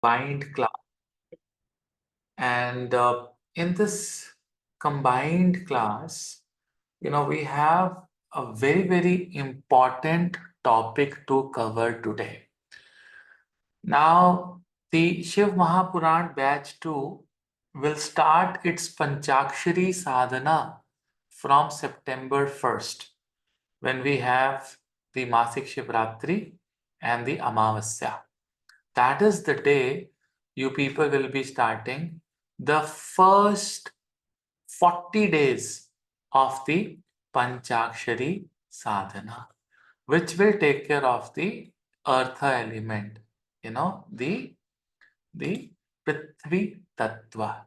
Combined class. And in this combined class, we have a very, very important topic to cover today. Now, the Shiv Mahapuran batch 2 will start its Panchakshari sadhana from September 1st, when we have the Masik Shivratri and the Amavasya. That is the day you people will be starting the first 40 days of the Panchakshari sadhana, which will take care of the eartha element, the Prithvi Tattva.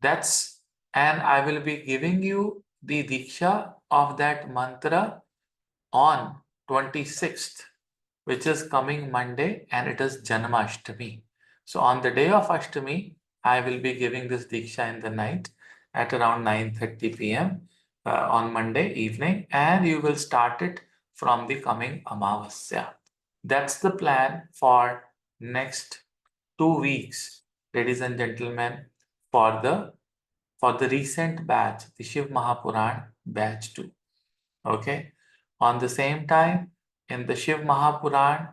That's, and I will be giving you the Diksha of that mantra on 26th, which is coming Monday, and it is Janmashtami. So on the day of Ashtami, I will be giving this Diksha in the night at around 9:30 p.m. On Monday evening, and you will start it from the coming Amavasya. That's the plan for next 2 weeks, ladies and gentlemen, for the recent batch, the Shiv Mahapuran batch 2. Okay. On the same time, in the Shiv Mahapuran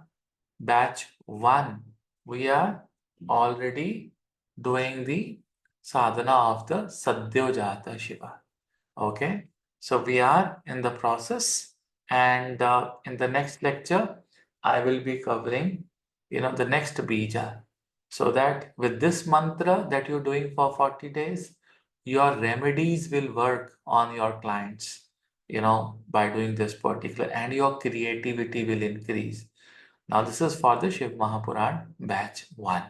batch 1, we are already doing the sadhana of the Sadyojata Shiva. Okay. So we are in the process, and in the next lecture, I will be covering, the next bija. So that with this mantra that you're doing for 40 days, your remedies will work on your clients, by doing this particular, and your creativity will increase. Now, this is for the Shiv Mahapuran batch 1.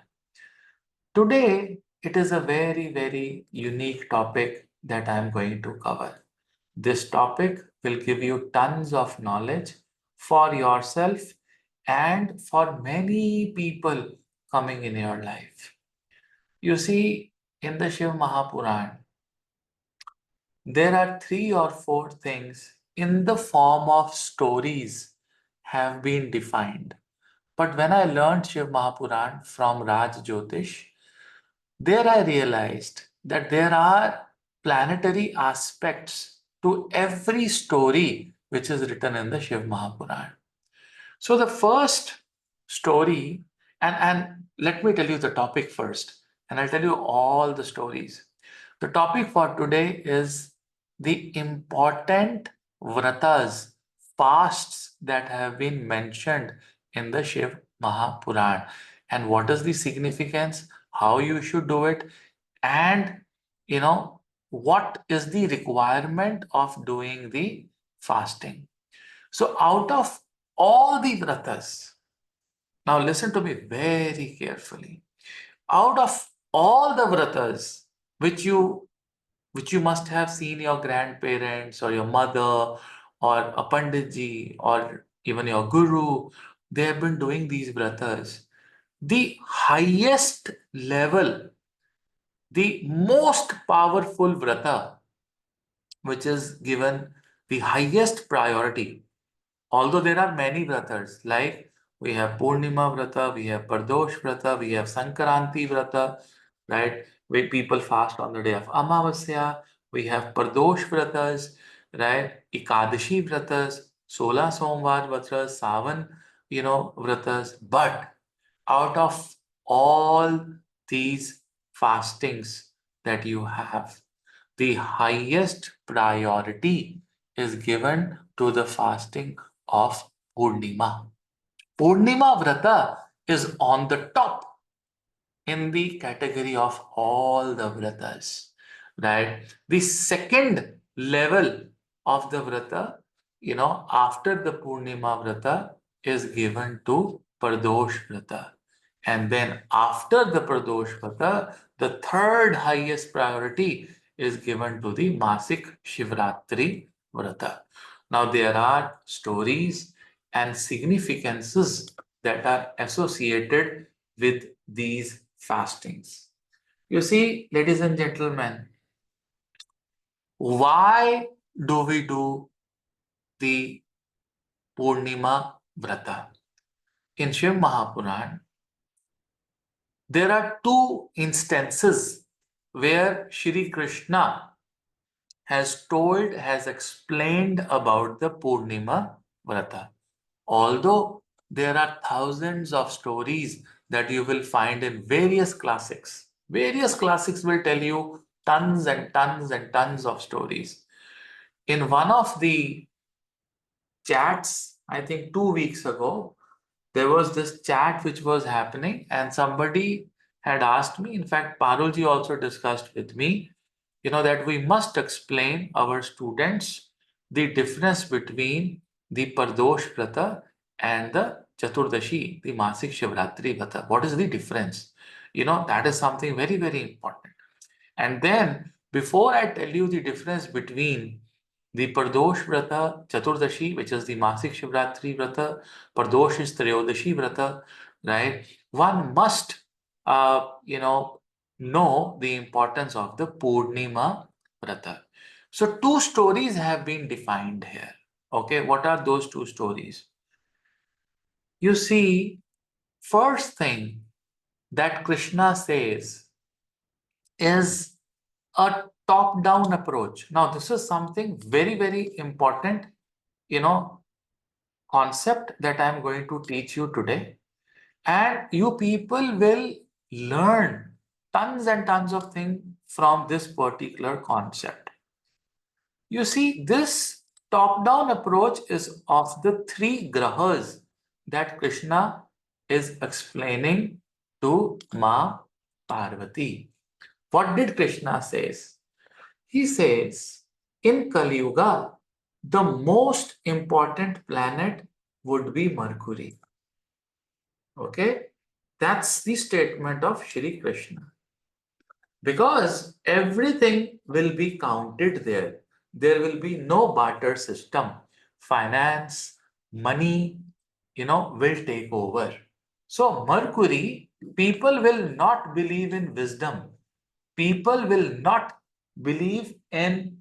Today, it is a very, very unique topic that I'm going to cover. This topic will give you tons of knowledge for yourself and for many people coming in your life. You see, in the Shiv Mahapuran, there are 3 or 4 things in the form of stories have been defined. But when I learned Shiv Mahapuran from Raj Jyotish, there I realized that there are planetary aspects to every story which is written in the Shiv Mahapuran. So the first story, and let me tell you the topic first, and I'll tell you all the stories. The topic for today is the important vratas, fasts that have been mentioned in the Shiv Mahapuran, and what is the significance, how you should do it, and what is the requirement of doing the fasting. So out of all the vratas, now listen to me very carefully. Out of all the vratas which you must have seen your grandparents or your mother or a panditji or even your guru, they have been doing these vratas. The highest level, the most powerful vrata, which is given the highest priority. Although there are many vratas, like we have Purnima vrata, we have Pardosh vrata, we have Sankaranti vrata, right? Where people fast on the day of Amavasya. We have Pardosh vratas, right? Ekadashi vratas, Sola Somvar vratas, Savan, vratas. But out of all these fastings that you have, the highest priority is given to the fasting of Purnima. Purnima Vrata is on the top in the category of all the Vratas, right? The second level of the Vrata, after the Purnima Vrata is given to Pardosh Vrata. And then after the Pradosh Vrata, the third highest priority is given to the Masik Shivratri Vrata. Now there are stories and significances that are associated with these fastings. You see, ladies and gentlemen, why do we do the Purnima Vrata? In Shiv Mahapuran, there are two instances where Shri Krishna has explained about the Purnima Vrata. Although there are thousands of stories that you will find in various classics will tell you tons and tons and tons of stories. In one of the chats, I think 2 weeks ago, there was this chat which was happening, and somebody had asked me, in fact, Parulji also discussed with me, that we must explain our students the difference between the Pardosh Vrata and the Chaturdashi, the Masik Shivratri Vrata. What is the difference? That is something very, very important. And then, before I tell you the difference between the Pardosh Vrata Chaturdashi, which is the Masik Shivratri Vrata, Pardosh is Trayodashi Vrata, right? One must, know the importance of the Purnima Vrata. So, two stories have been defined here. Okay, what are those two stories? You see, first thing that Krishna says is a top-down approach. Now, this is something very, very important, you know, concept that I'm going to teach you today. And you people will learn tons and tons of things from this particular concept. You see, this top-down approach is of the three grahas that Krishna is explaining to Ma Parvati. What did Krishna says? He says, in Kali Yuga, the most important planet would be Mercury. Okay? That's the statement of Shri Krishna. Because everything will be counted there. There will be no barter system. Finance, money, will take over. So, Mercury, people will not believe in wisdom. People will not believe in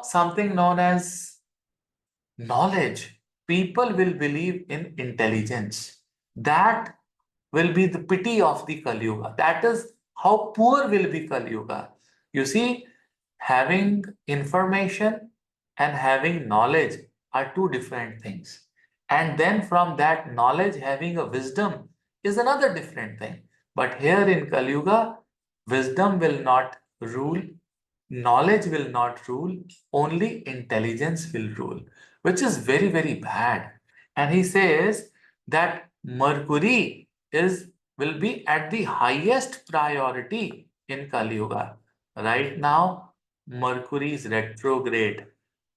something known as knowledge. People will believe in intelligence. That will be the pity of the Kali Yuga. That is how poor will be Kali Yuga. You see, having information and having knowledge are two different things. And then from that knowledge, having a wisdom is another different thing. But here in Kali Yuga, wisdom will not rule, knowledge will not rule, only intelligence will rule, which is very, very bad. And he says that Mercury will be at the highest priority in Kali Yuga. Right now, Mercury is retrograde,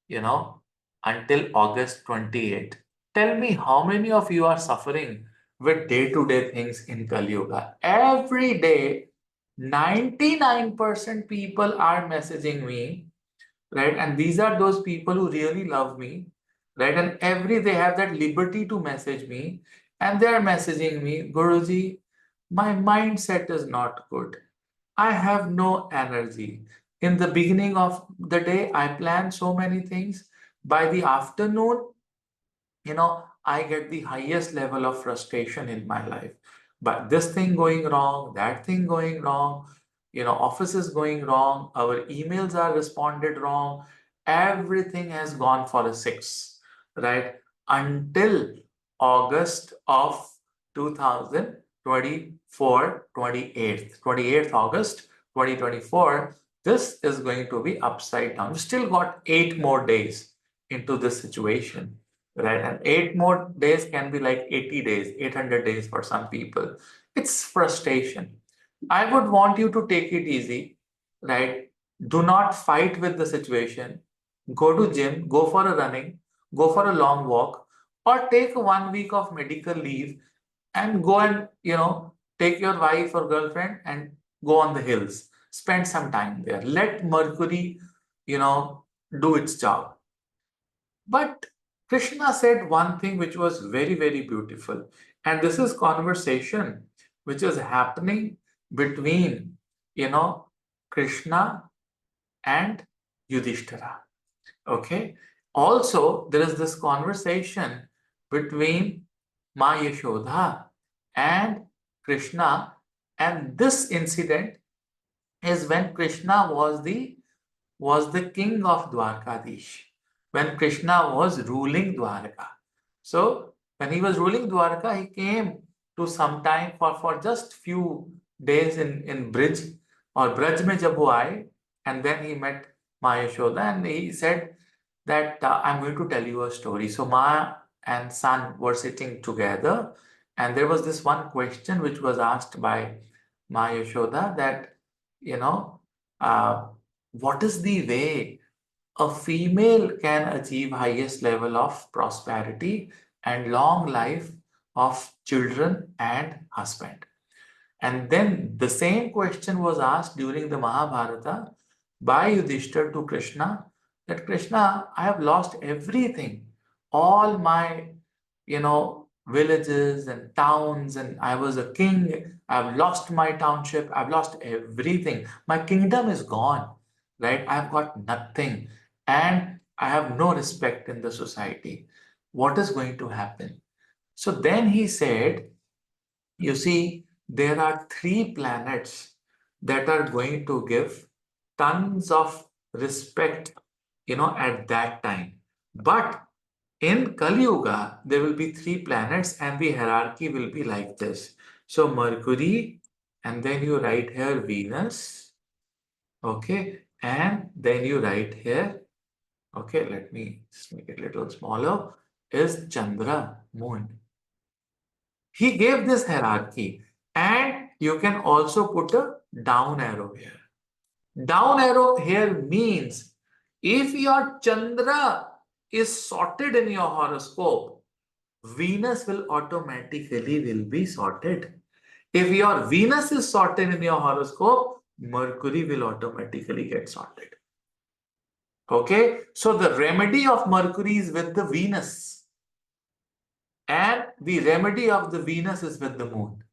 you know, until August 28. Tell me how many of you are suffering with day-to-day things in Kali Yuga? Every day, 99% people are messaging me, right? And these are those people who really love me, right? And they have that liberty to message me, and they're messaging me, Guruji, my mindset is not good. I have no energy. In the beginning of the day, I plan so many things. By the afternoon, I get the highest level of frustration in my life. But this thing going wrong, that thing going wrong, office is going wrong, our emails are responded wrong, everything has gone for a six, right? Until August of 2024, 28th August 2024, this is going to be upside down. We still got 8 more days into this situation. Right, and 8 more days can be like 80 days, 800 days for some people. It's frustration. I would want you to take it easy, right? Do not fight with the situation. Go to gym, go for a running, go for a long walk, or take 1 week of medical leave and go and, take your wife or girlfriend and go on the hills. Spend some time there. Let Mercury, do its job. But Krishna said one thing which was very, very beautiful. And this is conversation which is happening between, Krishna and Yudhishthira. Okay. Also, there is this conversation between Ma Yashoda and Krishna And this incident is when Krishna was the king of Dwarkadish, when Krishna was ruling Dwarka. So when he was ruling Dwarka, he came to some time for just few days in Brij or Braj mein jab wo aaye, and then he met Ma Yashoda and he said that I'm going to tell you a story. So Ma and son were sitting together, and there was this one question which was asked by Ma Yashoda that, you know, uh, what is the way a female can achieve highest level of prosperity and long life of children and husband? And then the same question was asked during the Mahabharata by Yudhishthir to Krishna, that Krishna, I have lost everything, all my, villages and towns, and I was a king. I've lost my township. I've lost everything. My kingdom is gone, right? I've got nothing, and I have no respect in the society. What is going to happen? So then he said, you see, there are three planets that are going to give tons of respect, at that time. But in Kali Yuga, there will be three planets and the hierarchy will be like this. So Mercury, and then you write here Venus, okay, and then you write here, okay, let me just make it a little smaller, is Chandra, Moon. He gave this hierarchy, and you can also put a down arrow here. Down arrow here means if your Chandra is sorted in your horoscope, Venus will automatically will be sorted. If your Venus is sorted in your horoscope, Mercury will automatically get sorted. Okay, so the remedy of Mercury is with the Venus, and the remedy of the Venus is with the moon.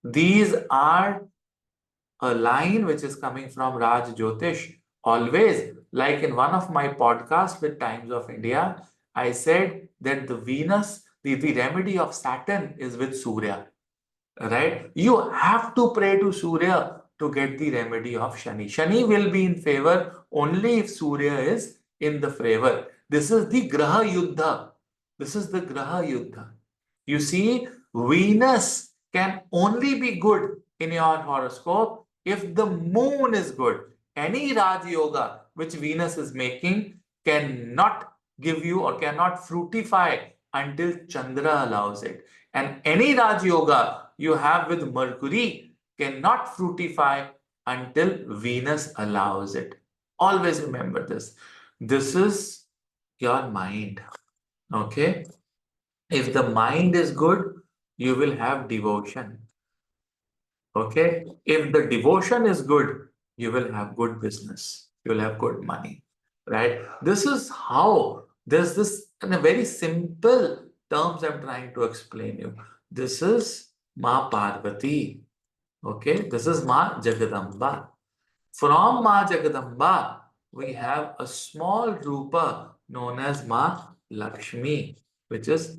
These are a line which is coming from Raj Jyotish. Always, like in one of my podcasts with Times of India, I said that the Venus, the remedy of Saturn is with Surya. Right? You have to pray to Surya to get the remedy of Shani. Shani will be in favor only if Surya is in the favor. This is the Graha Yuddha. This is the Graha Yuddha. You see, Venus can only be good in your horoscope if the moon is good. Any Raj Yoga which Venus is making cannot give you or cannot fructify until Chandra allows it. And any Raj Yoga you have with Mercury cannot fructify until Venus allows it. Always remember this. This is your mind. Okay? If the mind is good, you will have devotion. Okay? If the devotion is good, you will have good business. You will have good money. Right? This is how there's this in a very simple terms I'm trying to explain you. This is Ma Parvati. Okay? This is Ma Jagadamba. From Ma Jagadamba, we have a small rupa known as Ma Lakshmi, which is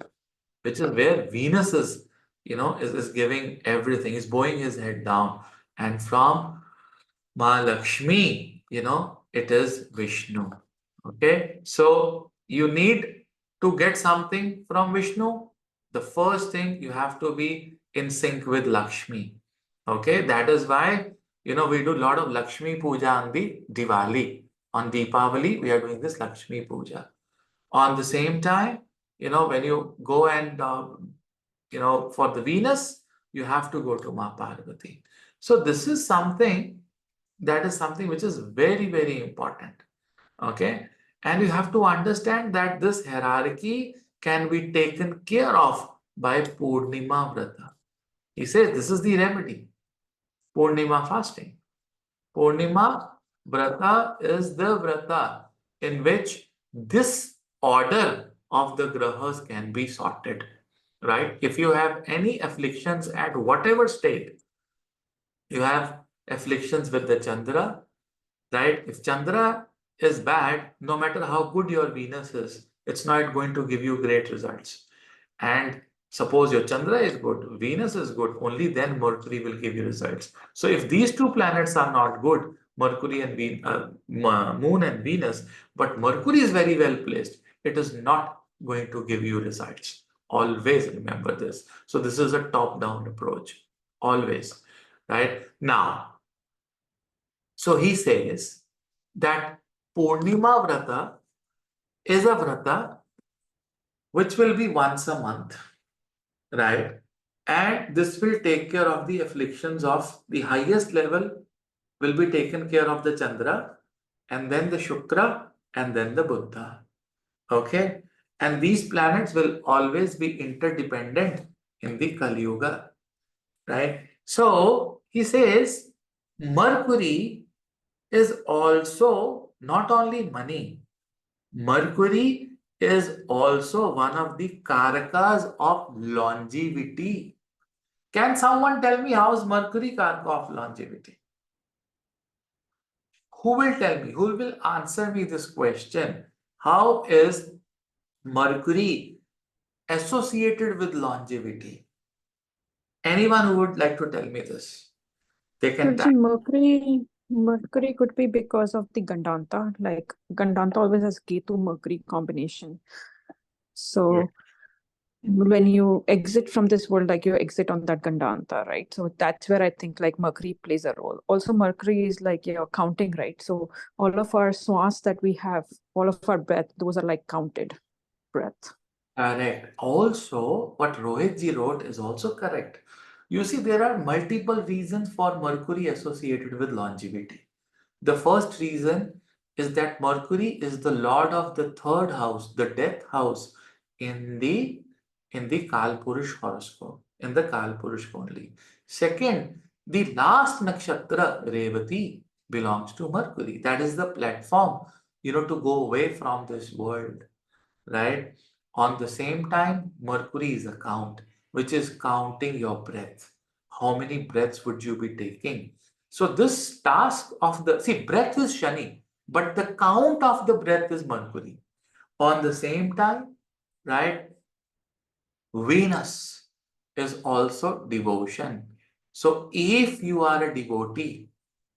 where Venus is, is giving everything, is bowing his head down. And from Mahalakshmi, it is Vishnu. Okay, so you need to get something from Vishnu. The first thing you have to be in sync with Lakshmi. Okay, that is why we do a lot of Lakshmi Puja on the Diwali. On Deepavali, we are doing this Lakshmi Puja. On the same time, when you go and for the Venus, you have to go to Ma Parvati. So this is something which is very, very important. Okay. And you have to understand that this hierarchy can be taken care of by Purnima Vrata. He says this is the remedy. Purnima fasting. Purnima Vrata is the Vrata in which this order of the grahas can be sorted. Right? If you have any afflictions at whatever state, you have afflictions with the Chandra, right? If Chandra is bad, no matter how good your Venus is, it's not going to give you great results. And Suppose your Chandra is good, Venus is good, only then Mercury will give you results. So if these two planets are not good, Mercury and Moon and Venus, but Mercury is very well placed, it is not going to give you results. Always remember this. So this is a top-down approach. Always. Right? Now, so he says that Purnima Vrata is a Vrata which will be once a month, right? And this will take care of the afflictions of the highest level, will be taken care of the Chandra, and then the Shukra, and then the Buddha. Okay? And these planets will always be interdependent in the Kali Yuga, right? So he says Mercury is also not only money, Mercury is also one of the karakas of longevity. Can someone tell me how is Mercury karaka of longevity? Who will tell me? Who will answer me this question? How is Mercury associated with longevity? Anyone who would like to tell me this? They can Guruji, type. Mercury could be because of the Gandanta. Like Gandanta always has Ketu Mercury combination. So when you exit from this world, like you exit on that Gandanta, right? So that's where I think like Mercury plays a role. Also, Mercury is like you're counting, right? So all of our swas that we have, all of our breath, those are like counted breath. Correct. Also, what Rohit ji wrote is also correct. You see, there are multiple reasons for Mercury associated with longevity. The first reason is that Mercury is the lord of the third house, the death house, in the Kalpurush horoscope, in the Kalpurush only. Second, the last nakshatra Revati belongs to Mercury. That is the platform, to go away from this world, right? On the same time, Mercury is a count, which is counting your breath. How many breaths would you be taking? So this task of breath is Shani, but the count of the breath is Mercury. On the same time, right, Venus is also devotion. So if you are a devotee,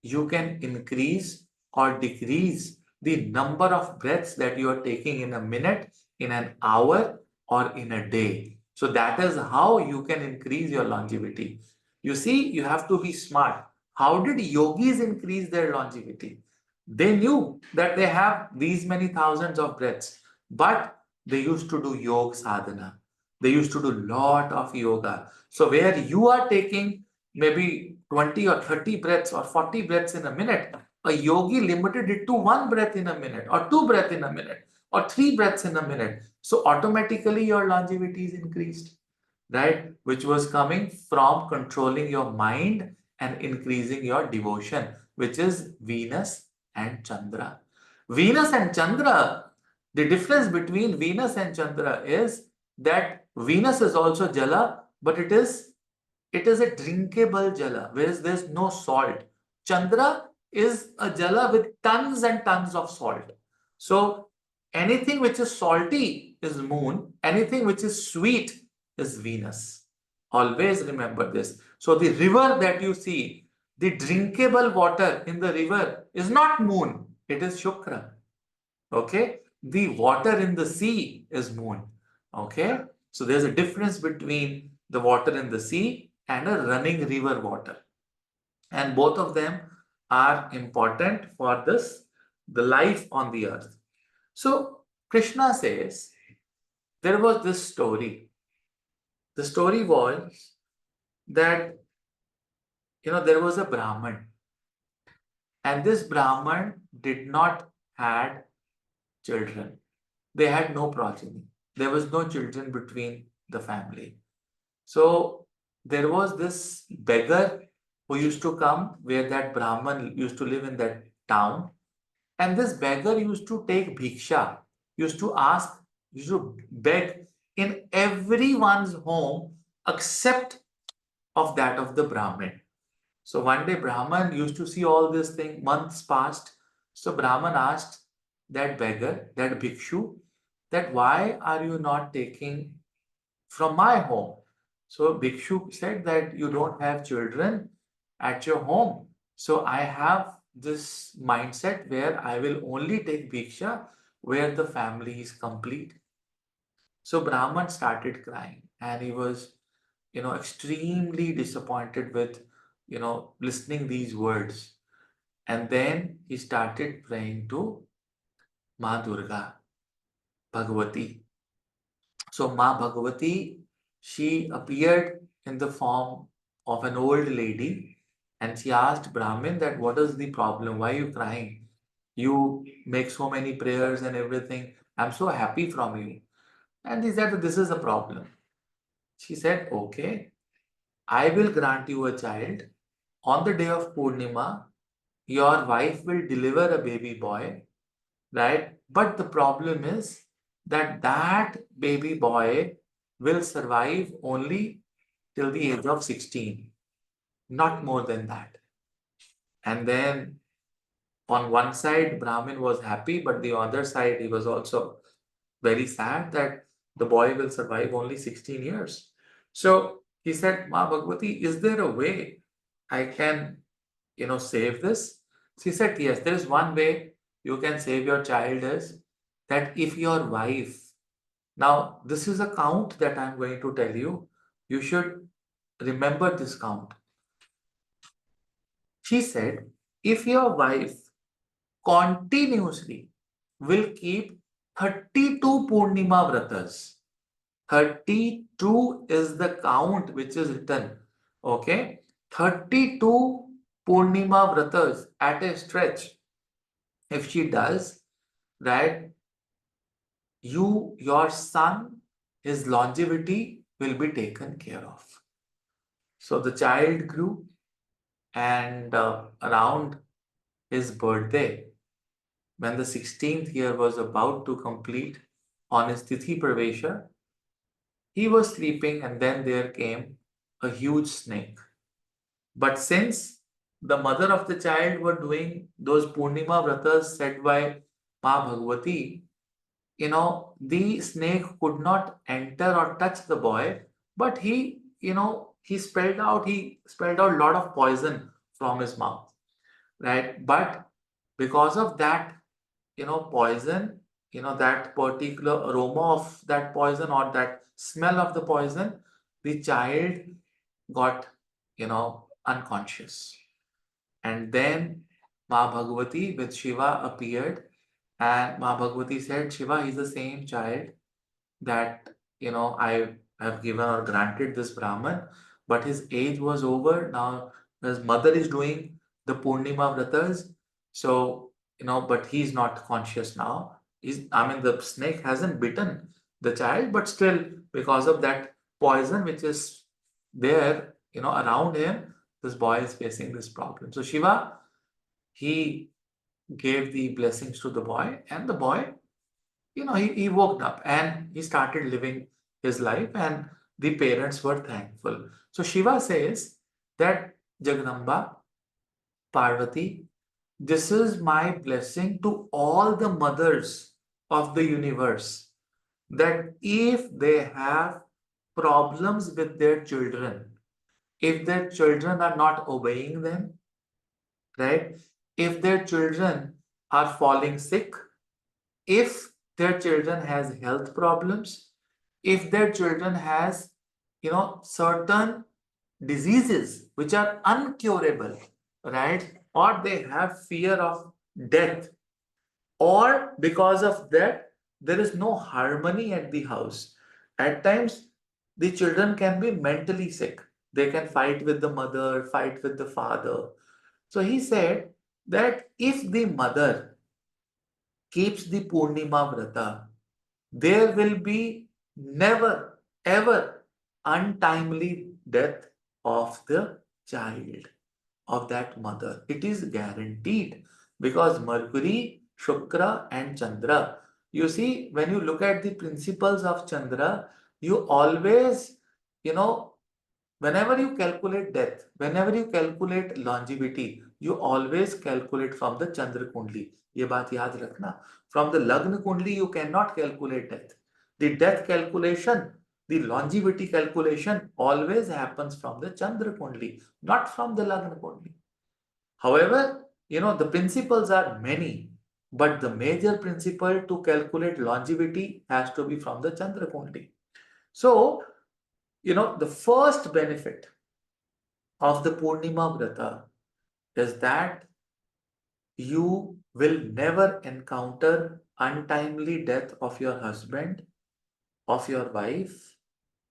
you can increase or decrease the number of breaths that you are taking in a minute, in an hour, or in a day. So that is how you can increase your longevity. You see, you have to be smart. How did yogis increase their longevity? They knew that they have these many thousands of breaths, but they used to do yoga sadhana. They used to do lot of yoga. So where you are taking maybe 20 or 30 breaths or 40 breaths in a minute, a yogi limited it to one breath in a minute or two breaths in a minute or three breaths in a minute. So automatically your longevity is increased, right? Which was coming from controlling your mind and increasing your devotion, which is Venus and Chandra. Venus and Chandra, the difference between Venus and Chandra is that Venus is also Jala, but it is a drinkable Jala, whereas there's no salt. Chandra is a Jala with tons and tons of salt. So anything which is salty is Moon, anything which is sweet is Venus. Always remember this. So the river that you see, the drinkable water in the river is not Moon, it is Shukra. Okay? The water in the sea is Moon. Okay? So there's a difference between the water in the sea and a running river water. And both of them are important for the life on the earth. So Krishna says there was this story. The story was that there was a Brahman, and this Brahman did not had children. They had no progeny. There was no children between the family. So there was this beggar who used to come where that Brahman used to live in that town. And this beggar used to take bhiksha, used to ask, used to beg in everyone's home except of that of the Brahmin. So one day Brahman used to see all this thing, months passed. So Brahman asked that beggar, that bhikshu, that why are you not taking from my home. So Bhikshu said that you don't have children at your home. So I have this mindset where I will only take Bhiksha where the family is complete. So Brahman started crying and he was, extremely disappointed with, listening these words. And then he started praying to Ma Durga, Bhagavati. So Ma Bhagavati, she appeared in the form of an old lady and she asked Brahmin that what is the problem? Why are you crying? You make so many prayers and everything. I'm so happy from you. And he said that this is a problem. She said, okay, I will grant you a child. On the day of Purnima, your wife will deliver a baby boy, right? But the problem is that that baby boy will survive only till the age of 16, not more than that. And then on one side, Brahmin was happy, but the other side, he was also very sad that the boy will survive only 16 years. So he said, Ma Bhagavati, is there a way I can, save this? She said, yes, there is one way you can save your child is that if your wife, now this is a count that I'm going to tell you, you should remember this count. She said, if your wife continuously will keep 32 Purnima Vratas. 32 is the count which is written. Okay. 32 Purnima Vratas at a stretch. If she does, right, your son, his longevity will be taken care of. So the child grew and around his birthday, when the 16th year was about to complete on his Tithi Pravesha, he was sleeping and then there came a huge snake. But since the mother of the child were doing those Purnima Vratas said by Ma Bhagavati, the snake could not enter or touch the boy, but he spelled out a lot of poison from his mouth, right? But because of that, poison, that particular aroma of that poison or that smell of the poison, the child got, unconscious. And then Ma Bhagavati with Shiva appeared, and Ma Bhagavati said, Shiva, he's the same child that I have given or granted this Brahman, but his age was over. Now his mother is doing the Purnima Vratas, so but he's not conscious now. The snake hasn't bitten the child, but still, because of that poison which is there, around him, this boy is facing this problem. So Shiva, he gave the blessings to the boy, and the boy, he woke up and he started living his life, and the parents were thankful. So Shiva says that Jagadamba, Parvati, this is my blessing to all the mothers of the universe, that if they have problems with their children, if their children are not obeying them, right? If their children are falling sick, if their children has health problems, if their children has, certain diseases which are uncurable, right? Or they have fear of death, or because of that, there is no harmony at the house. At times, the children can be mentally sick. They can fight with the mother, fight with the father. So he said that if the mother keeps the Purnima Vrata, there will be never ever untimely death of the child, of that mother. It is guaranteed because Mercury, Shukra, and Chandra. You see, when you look at the principles of Chandra, you always, you know, whenever you calculate death, whenever you calculate longevity, you always calculate from the Chandra Kundli. ये बात याद रखना. From the Lagna Kundli, you cannot calculate death. The death calculation the longevity calculation always happens from the Chandra Kundli, not from the Lagna Kundli. However, the principles are many, but the major principle to calculate longevity has to be from the Chandra Kundli. So, the first benefit of the Purnima Vrata is that you will never encounter untimely death of your husband, of your wife,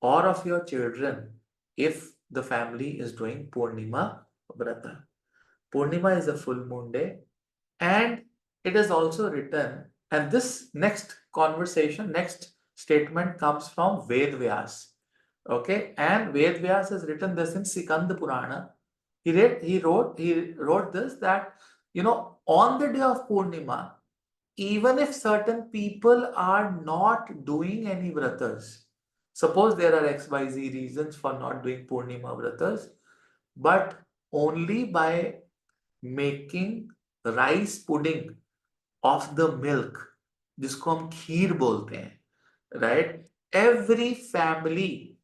or of your children if the family is doing Purnima Vrata. Purnima is a full moon day, and it is also written, and this next statement comes from Ved Vyas. Okay, and Ved Vyas has written this in Sikand Purana. He wrote this that on the day of Purnima, even if certain people are not doing any vratas, suppose there are XYZ reasons for not doing Purnima vratas, but only by making rice pudding of the milk, जिसको हम खीर बोलते हैं, right? Every family,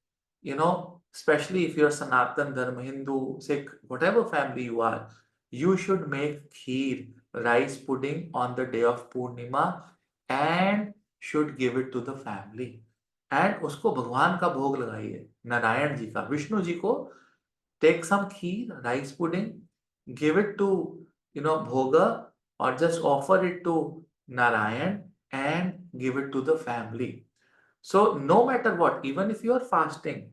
especially if you're Sanatan Dharma, Hindu, Sikh, whatever family you are, you should make kheer, rice pudding on the day of Purnima and should give it to the family. And उसको भगवान का भोग लगाइए, नारायण जी का, विष्णु जी को take some kheer, rice pudding, give it to, bhoga, or just offer it to Narayan and give it to the family. So no matter what, even if you are fasting,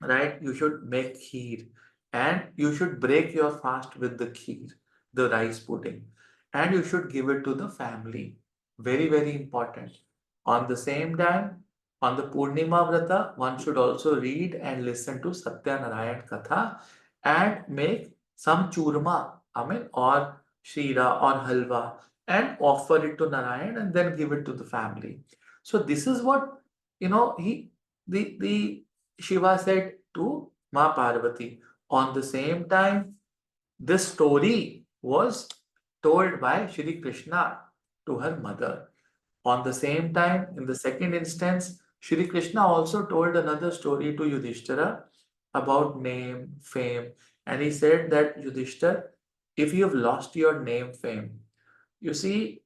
right, you should make kheer and you should break your fast with the kheer, the rice pudding, and you should give it to the family. Very, very important. On the same time, on the Purnima Vrata, one should also read and listen to Satya Narayan Katha and make some churma, or shira or halwa and offer it to Narayan and then give it to the family. So this is what the Shiva said to Ma Parvati. On the same time, this story was told by Shri Krishna to her mother. On the same time, in the second instance, Shri Krishna also told another story to Yudhishthira about name, fame, and he said that Yudhishthira, if you have lost your name, fame, you see,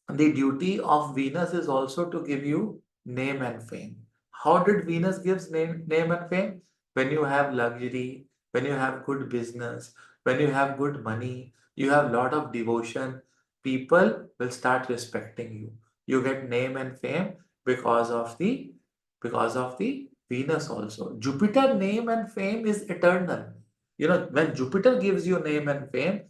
the duty of Venus is also to give you name and fame. How did Venus gives name and fame? When you have luxury, when you have good business, when you have good money, you have lot of devotion, people will start respecting you. You get name and fame because of the Venus also. Jupiter name and fame is eternal. When Jupiter gives you name and fame,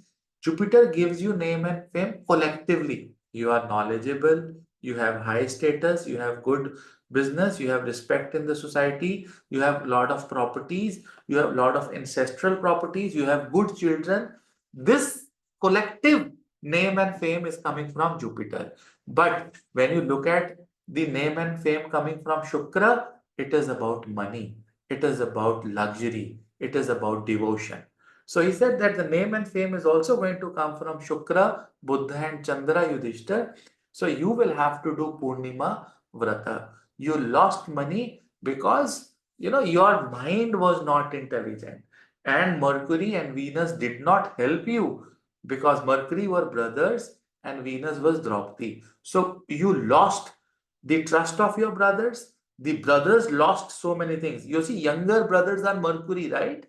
Jupiter gives you name and fame collectively. You are knowledgeable, you have high status, you have good business, you have respect in the society, you have lot of properties, you have lot of ancestral properties, you have good children. This collective name and fame is coming from Jupiter. But when you look at the name and fame coming from Shukra, it is about money, it is about luxury, it is about devotion. So he said that the name and fame is also going to come from Shukra, Buddha and Chandra, Yudhishthir. So you will have to do Purnima Vrata. You lost money because your mind was not intelligent. And Mercury and Venus did not help you because Mercury were brothers and Venus was Draupadi. So you lost the trust of your brothers. The brothers lost so many things. You see, younger brothers are Mercury, right?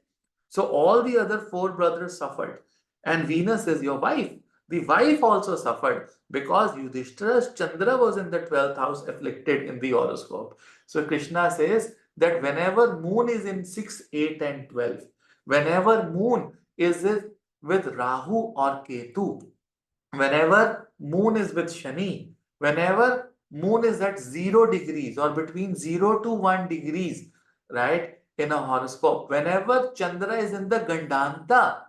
So all the other four brothers suffered. And Venus is your wife. The wife also suffered because Yudhishthira's Chandra was in the 12th house afflicted in the horoscope. So Krishna says that whenever moon is in 6, 8 and 12, whenever moon is with Rahu or Ketu, whenever moon is with Shani, whenever moon is at 0 degrees or between 0 to 1 degrees, right, in a horoscope, whenever Chandra is in the Gandanta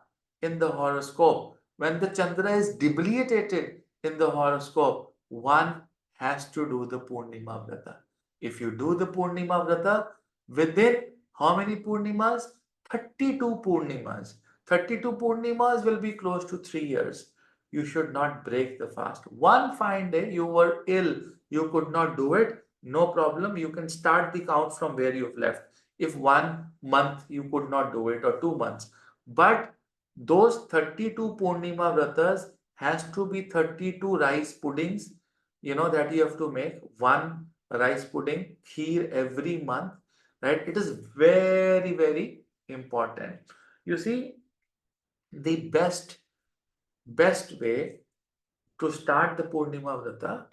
in the horoscope, when the Chandra is debilitated in the horoscope, one has to do the Purnima Vrata. If you do the Purnima Vrata within how many Purnimas? 32 Purnimas. 32 Purnimas will be close to 3 years. You should not break the fast. One fine day you were ill, you could not do it, no problem. You can start the count from where you've left. If 1 month you could not do it or 2 months, but those 32 Purnima Vratas has to be 32 rice puddings, that you have to make one rice pudding, kheer every month, right? It is very, very important. You see, the best way to start the Purnima Vrata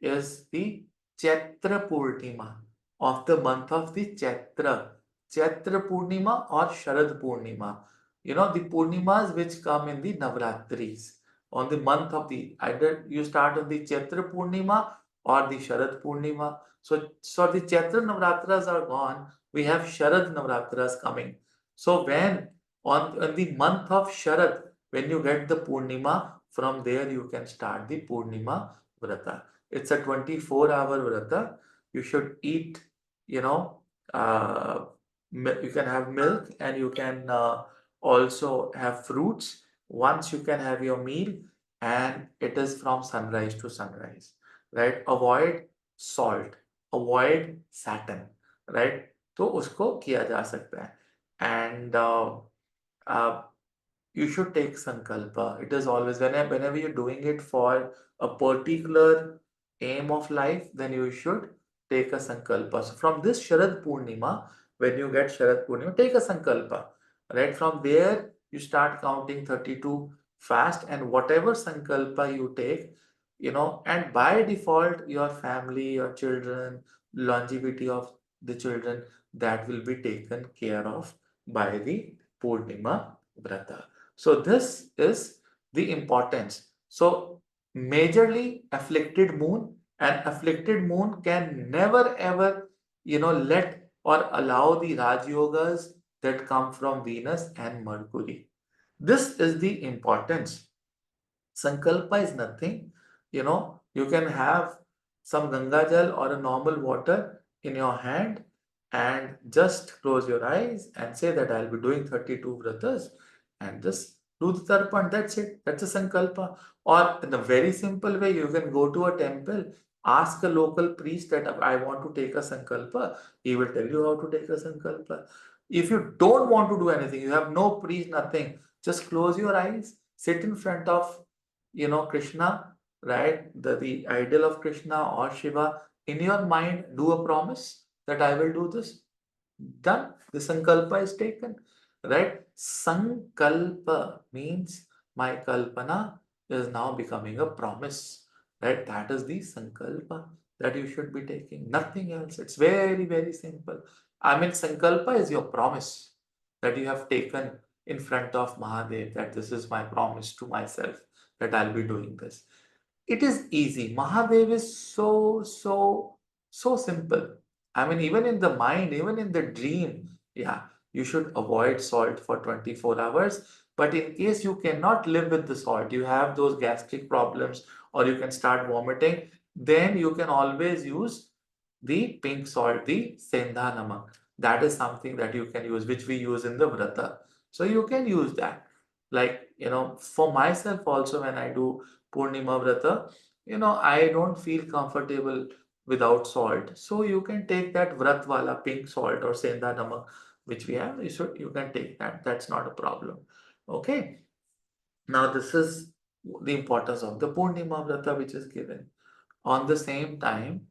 is the Chaitra Purnima of the month of the Chaitra. Chaitra Purnima or Sharad Purnima. The Purnimas which come in the Navratris. On the month of either you start on the Chaitra Purnima or the Sharad Purnima. So the Chaitra Navratras are gone. We have Sharad Navratras coming. So when on the month of Sharad, when you get the Purnima, from there you can start the Purnima Vrata. It's a 24-hour Vrata. You should eat, you know, uh, you can have milk and you can also have fruits. Once you can have your meal, and it is from sunrise to sunrise, right? Avoid salt, avoid satin, right? तो उसको किया जा सकता है. And uh, you should take sankalpa. It is always whenever you're doing it for a particular aim of life, then you should take a sankalpa. So from this Sharad Purnima, when you get Sharad Purnima, take a sankalpa. Right from there, you start counting 32 fast, and whatever sankalpa you take, and by default, your family, your children, longevity of the children, that will be taken care of by the Purnima Vrata. So this is the importance. So majorly afflicted moon, and afflicted moon can never ever, let or allow the Raj Yogas that come from Venus and Mercury. This is the importance. Sankalpa is nothing. You can have some Ganga Jal or a normal water in your hand and just close your eyes and say that I'll be doing 32 vratas and just do the tarpan. That's it. That's a Sankalpa. Or in a very simple way, you can go to a temple, ask a local priest that I want to take a Sankalpa. He will tell you how to take a Sankalpa. If you don't want to do anything, you have no priest, nothing, just close your eyes, sit in front of Krishna, right? The idol of Krishna or Shiva. In your mind, do a promise that I will do this. Done. The sankalpa is taken, right? Sankalpa means my kalpana is now becoming a promise, right? That is the sankalpa that you should be taking. Nothing else. It's very, very simple. I mean, sankalpa is your promise that you have taken in front of Mahadev, that this is my promise to myself that I'll be doing this. It is easy. Mahadev is so simple. I mean, even in the mind, even in the dream, yeah, you should avoid salt for 24 hours. But in case you cannot live with the salt, you have those gastric problems, or you can start vomiting, then you can always use the pink salt, the Sendha Namak. That is something that you can use, which we use in the Vrata. So you can use that. Like, for myself also, when I do Purnima Vrata, I don't feel comfortable without salt. So you can take that Vrat wala pink salt or Sendha Namak, which we have. You can take that. That's not a problem. Okay. Now this is the importance of the Purnima Vrata which is given. On the same time,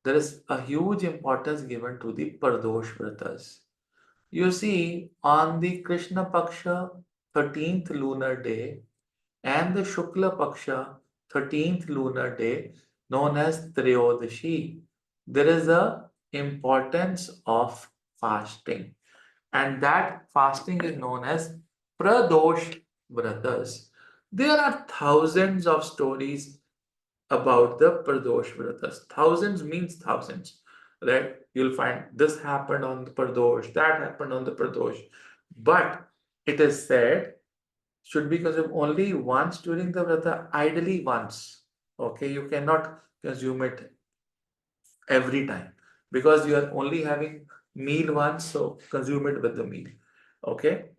there is a huge importance given to the Pardosh Vratas. You see, on the Krishna Paksha 13th lunar day and the Shukla Paksha 13th lunar day, known as Triyodashi, there is a importance of fasting, and that fasting is known as Pradosh Vratas. There are thousands of stories about the Pradosh Vratas. Thousands means thousands, right? You'll find this happened on the Pradosh, that happened on the Pradosh. But it is said should be consumed only once during the Vrata, ideally once. Okay, you cannot consume it every time because you are only having meal once, so consume it with the meal. Okay,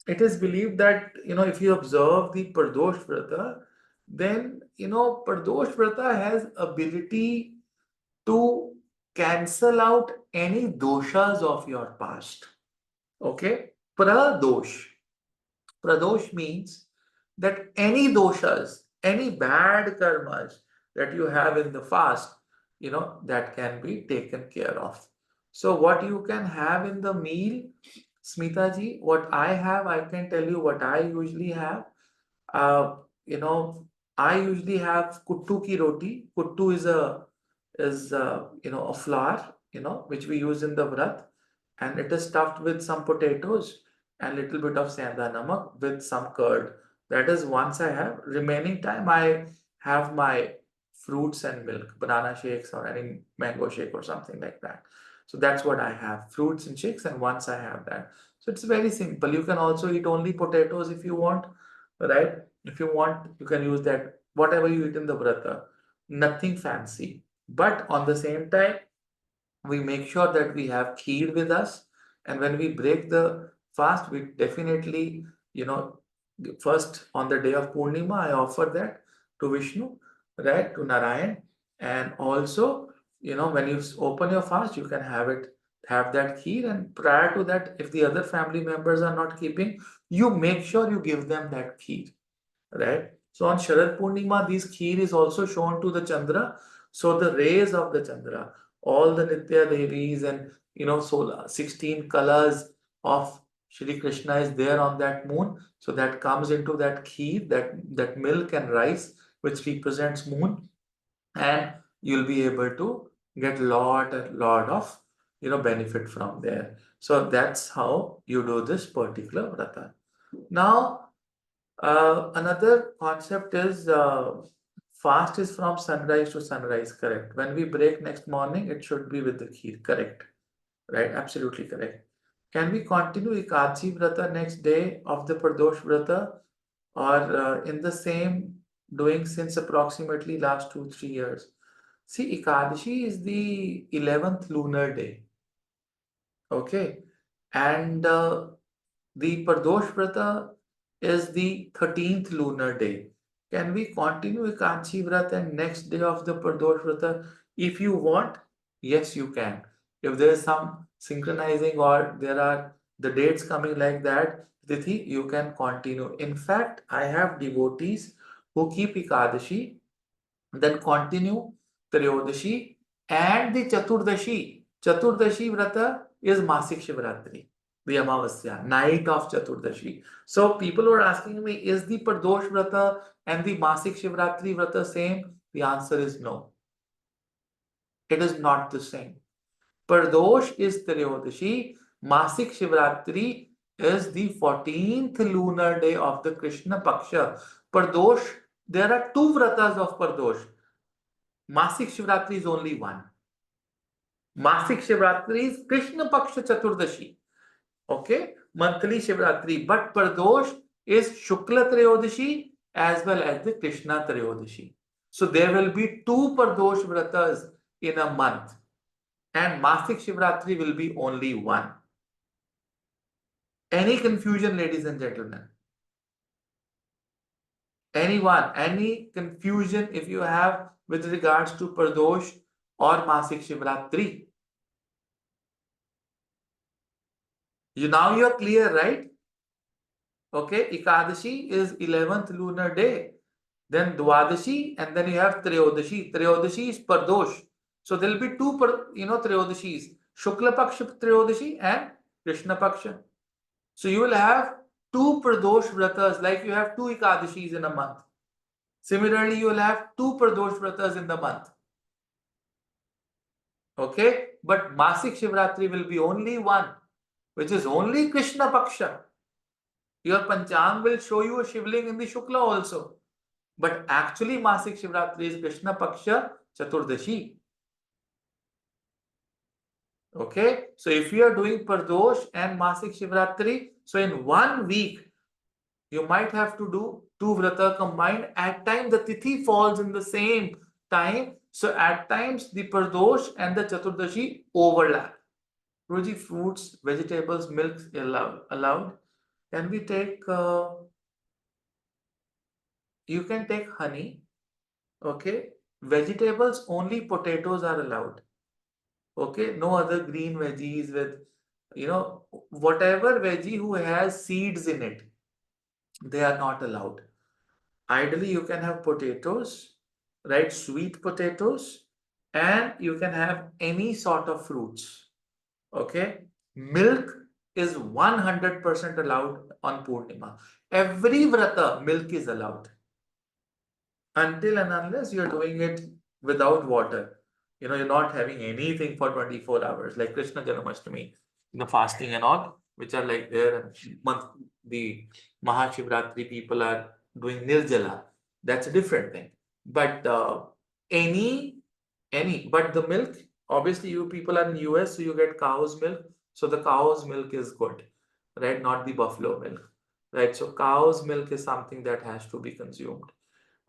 it is believed that if you observe the Pardosh Vrata, then Pardosh Vrata has ability to cancel out any doshas of your past. Okay? Pradosh. Pradosh means that any doshas, any bad karmas that you have in the past, that can be taken care of. So, what you can have in the meal, Smita ji, what I have, I can tell you what I usually have. Uh, you know, I usually have kuttu ki roti. Kuttu is a flour, which we use in the vrat, and it is stuffed with some potatoes and little bit of senda namak with some curd. That is once I have. Remaining time I have my fruits and milk, banana shakes or any mango shake or something like that. So that's what I have, fruits and shakes, and once I have that. So it's very simple. You can also eat only potatoes if you want, right? If you want, you can use that, whatever you eat in the vrata, nothing fancy. But on the same time, we make sure that we have kheer with us. And when we break the fast, we definitely, you know, first on the day of Purnima, I offer that to Vishnu, right, to Narayan. And also, when you open your fast, you can have that kheer. And prior to that, if the other family members are not keeping, you make sure you give them that kheer, right? So on Sharad Purnima, this kheer is also shown to the Chandra. So the rays of the Chandra, all the Nitya Devis and solar 16 colors of Shri Krishna is there on that moon. So that comes into that kheer, that milk and rice, which represents moon, and you'll be able to get lot of benefit from there. So that's how you do this particular vrata. Now another concept is fast is from sunrise to sunrise, correct? When we break next morning, it should be with the kheer, correct? Right, absolutely correct. Can we continue Ekadashi Vrata next day of the Pardosh Vrata, or in the same doing since approximately last 2-3 years? See, Ekadashi is the 11th lunar day, okay? And the Pardosh Vrata is the 13th lunar day. Can we continue Ekanchi Vrata and next day of the Pardosh Vrata? If you want, yes, you can. If there is some synchronizing or there are the dates coming like that, Tithi, you can continue. In fact, I have devotees who keep Ekadashi, then continue Triyodashi and the Chaturdashi. Chaturdashi Vrata is Masik Shivratri, the Amavasya, night of Chaturdashi. So people were asking me, is the Pardosh Vrata and the Masik Shivratri Vrata same? The answer is no. It is not the same. Pardosh is Triyodashi, Masik Shivratri is the 14th lunar day of the Krishna Paksha. Pardosh, there are two vratas of Pardosh. Masik Shivratri is only one. Masik Shivratri is Krishna Paksha Chaturdashi. Okay, monthly Shivratri. But Pardosh is Shukla Triyodashi as well as the Krishna Triyodashi. So there will be two Pardosh Vratas in a month, and Masik Shivratri will be only one. Any confusion, ladies and gentlemen? Anyone, any confusion if you have with regards to Pardosh or Masik Shivratri? Now you're clear, right? Okay, Ekadashi is 11th lunar day. Then Dwadashi, and then you have Triyodashi. Triyodashi is Pardosh. So there will be two Triyodashis. Shukla Paksha Triyodashi and Krishna Paksha. So you will have two Pardosh Vratas, like you have two Ekadashis in a month. Similarly, you will have two Pardosh Vratas in the month. Okay, but Masik Shivratri will be only one, which is only Krishna Paksha. Your Panchang will show you a Shivling in the Shukla also. But actually Masik Shivratri is Krishna Paksha Chaturdashi. Okay, so if you are doing Pardosh and Masik Shivratri, so in 1 week, you might have to do two Vrata combined. At times the Tithi falls in the same time. So at times the Pardosh and the Chaturdashi overlap. Ruji, fruits, vegetables, milk allowed. Can we take, you can take honey, okay, vegetables, only potatoes are allowed. Okay, no other green veggies with, whatever veggie who has seeds in it, they are not allowed. Ideally, you can have potatoes, right? Sweet potatoes, and you can have any sort of fruits. Okay, milk is 100% allowed on Purnima. Every vrata, milk is allowed until and unless you're doing it without water. You're not having anything for 24 hours, like Krishna Janmashtami, fasting and all, which are like there. And the Mahashivratri people are doing Nirjala. That's a different thing. But any, but the milk, obviously, you people are in US, so you get cow's milk. So the cow's milk is good, right? Not the buffalo milk, right? So cow's milk is something that has to be consumed.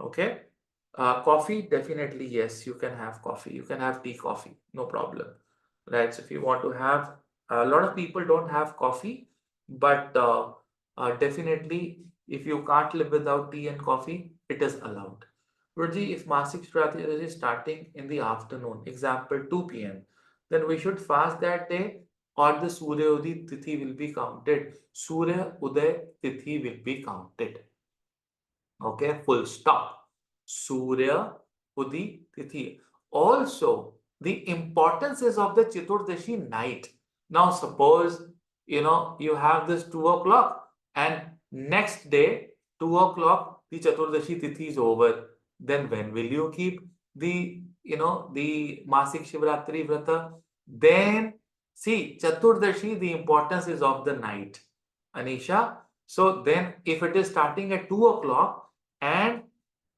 Okay. Coffee, definitely, yes, you can have coffee. You can have tea, coffee, no problem. Right. So if you want to have, a lot of people don't have coffee, but definitely, if you can't live without tea and coffee, it is allowed. Guruji, if Masik Shravati is starting in the afternoon, example 2 p.m., then we should fast that day, or the Surya Uday Tithi will be counted. Surya Uday Tithi will be counted. Okay, full stop. Surya Udi Tithi. Also, the importance is of the Chaturdashi night. Now, suppose you have this 2 o'clock, and next day, 2 o'clock, the Chaturdashi Tithi is over. Then when will you keep the Masik Shivratri Vrata? Then see, Chaturdashi, the importance is of the night. Anisha. So then if it is starting at 2 o'clock, and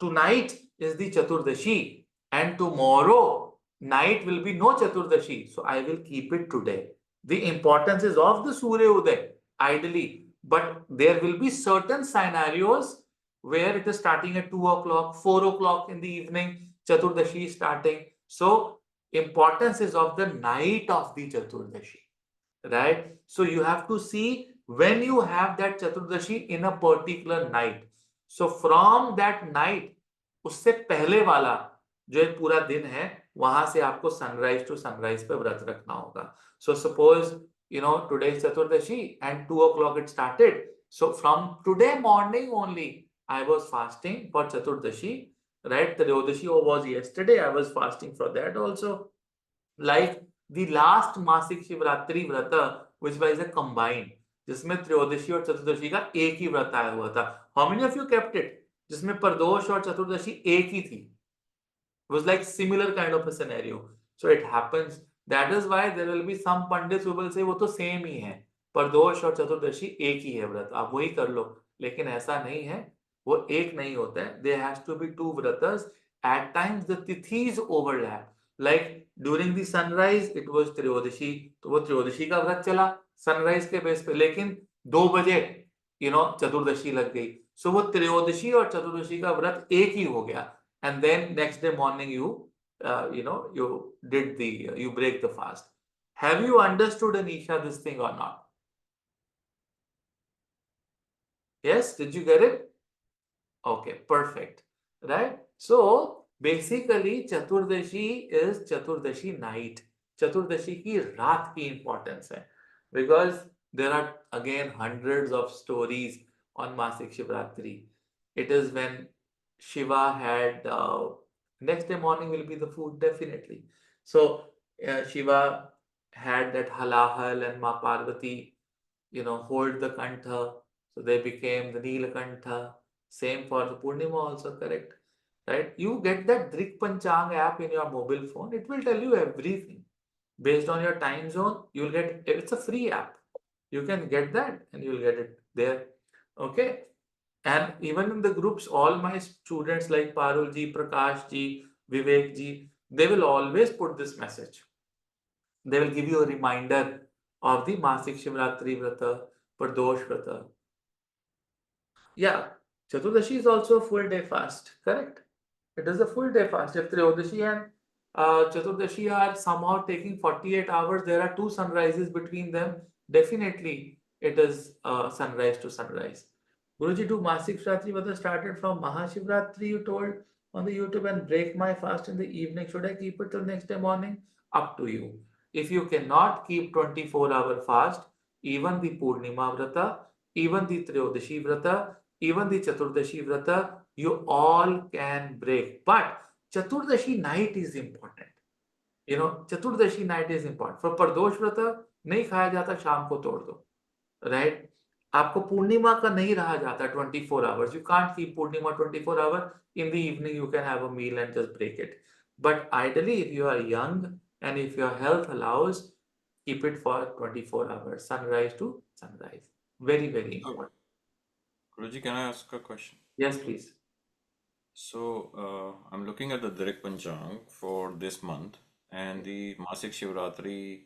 tonight is the Chaturdashi, and tomorrow night will be no Chaturdashi, so I will keep it today. The importance is of the Surya Uday, ideally, but there will be certain scenarios where it is starting at 2 o'clock, 4 o'clock in the evening, Chaturdashi is starting. So importance is of the night of the Chaturdashi, right? So you have to see when you have that Chaturdashi in a particular night. So from that night, उससे पहले वाला जो एक पूरा दिन है, वहां से आपको सनराइज टू सनराइज पे व्रत रखना होगा. So suppose today is Chaturdashi and 2 o'clock it started. So from today morning only, I was fasting for Chaturdashi, right? Tiryodashi was yesterday. I was fasting for that also. Like the last Masik Shivratri Vrata, which was a combined, जिसमें त्रयोदशी और चतुर्दशी का एक ही व्रत आया हुआ था. How many of you kept it? जिसमें प्रदोष और चतुर्दशी एक ही थी. It was like similar kind of a scenario. So it happens. That is why there will be some pandits who will say वो तो सेम ही है, प्रदोष और चतुर्दशी एक ही है व्रत, आप वही कर लो. लेकिन ऐसा नहीं है, वो एक नहीं होता है. There has to be two vratas. At times the tithis overlap. Like during the sunrise it was त्रयोदशी, तो वो त्रयोदशी का व्रत चला सनराइज के बेस पे, लेकिन 2 बजे चतुर्दशी लग गई. सो वो त्रयोदशी और चतुर्दशी का व्रत एक ही हो गया. And then next day morning you you break the fast. Have you understood, Anisha, this thing or not? Yes, did you get it? Okay, perfect. Right? So basically Chaturdashi is Chaturdashi night. Chaturdashi ki raat ki importance hai, because there are again hundreds of stories on Masik Shivratri. It is when Shiva had next day morning will be the food, definitely. So Shiva had that halahal, and Ma Parvati hold the kantha, so they became the Neelakantha. Same for the Purnima also, correct? Right? You get that Drik Panchang app in your mobile phone. It will tell you everything based on your time zone. You'll get, it's a free app. You can get that and you'll get it there. Okay. And even in the groups, all my students like Parul ji, Prakash ji, Vivek ji, they will always put this message. They will give you a reminder of the Masik Shivratri Vrata, Pardosh Vrata. Yeah, Chaturdashi is also a full day fast, correct? It is a full day fast. If Triyodashi and Chaturdashi are somehow taking 48 hours, there are two sunrises between them. Definitely, it is sunrise to sunrise. Guruji, do Masik Shivratri Vrata started from Mahashivratri, you told? on the YouTube and break my fast in the evening? Should I keep it till next day morning? Up to you. If you cannot keep 24-hour fast, even the Purnima Vrata, even the Triyodashi Vrata, even the Chaturdashi Vrata, you all can break. But Chaturdashi night is important. Chaturdashi night is important. For Pardosh Vrata, नहीं खाया जाता, शाम को तोड़ दो. Right? आपको पूर्णिमा का नहीं रहा जाता 24 hours. You can't keep Purnima 24 hours. In the evening, you can have a meal and just break it. But ideally, if you are young and if your health allows, keep it for 24 hours, sunrise to sunrise. Very, very So, important. Guruji, can I ask a question? Yes, please. So, I'm looking at the Direct Panchang for this month, and the Masik Shivratri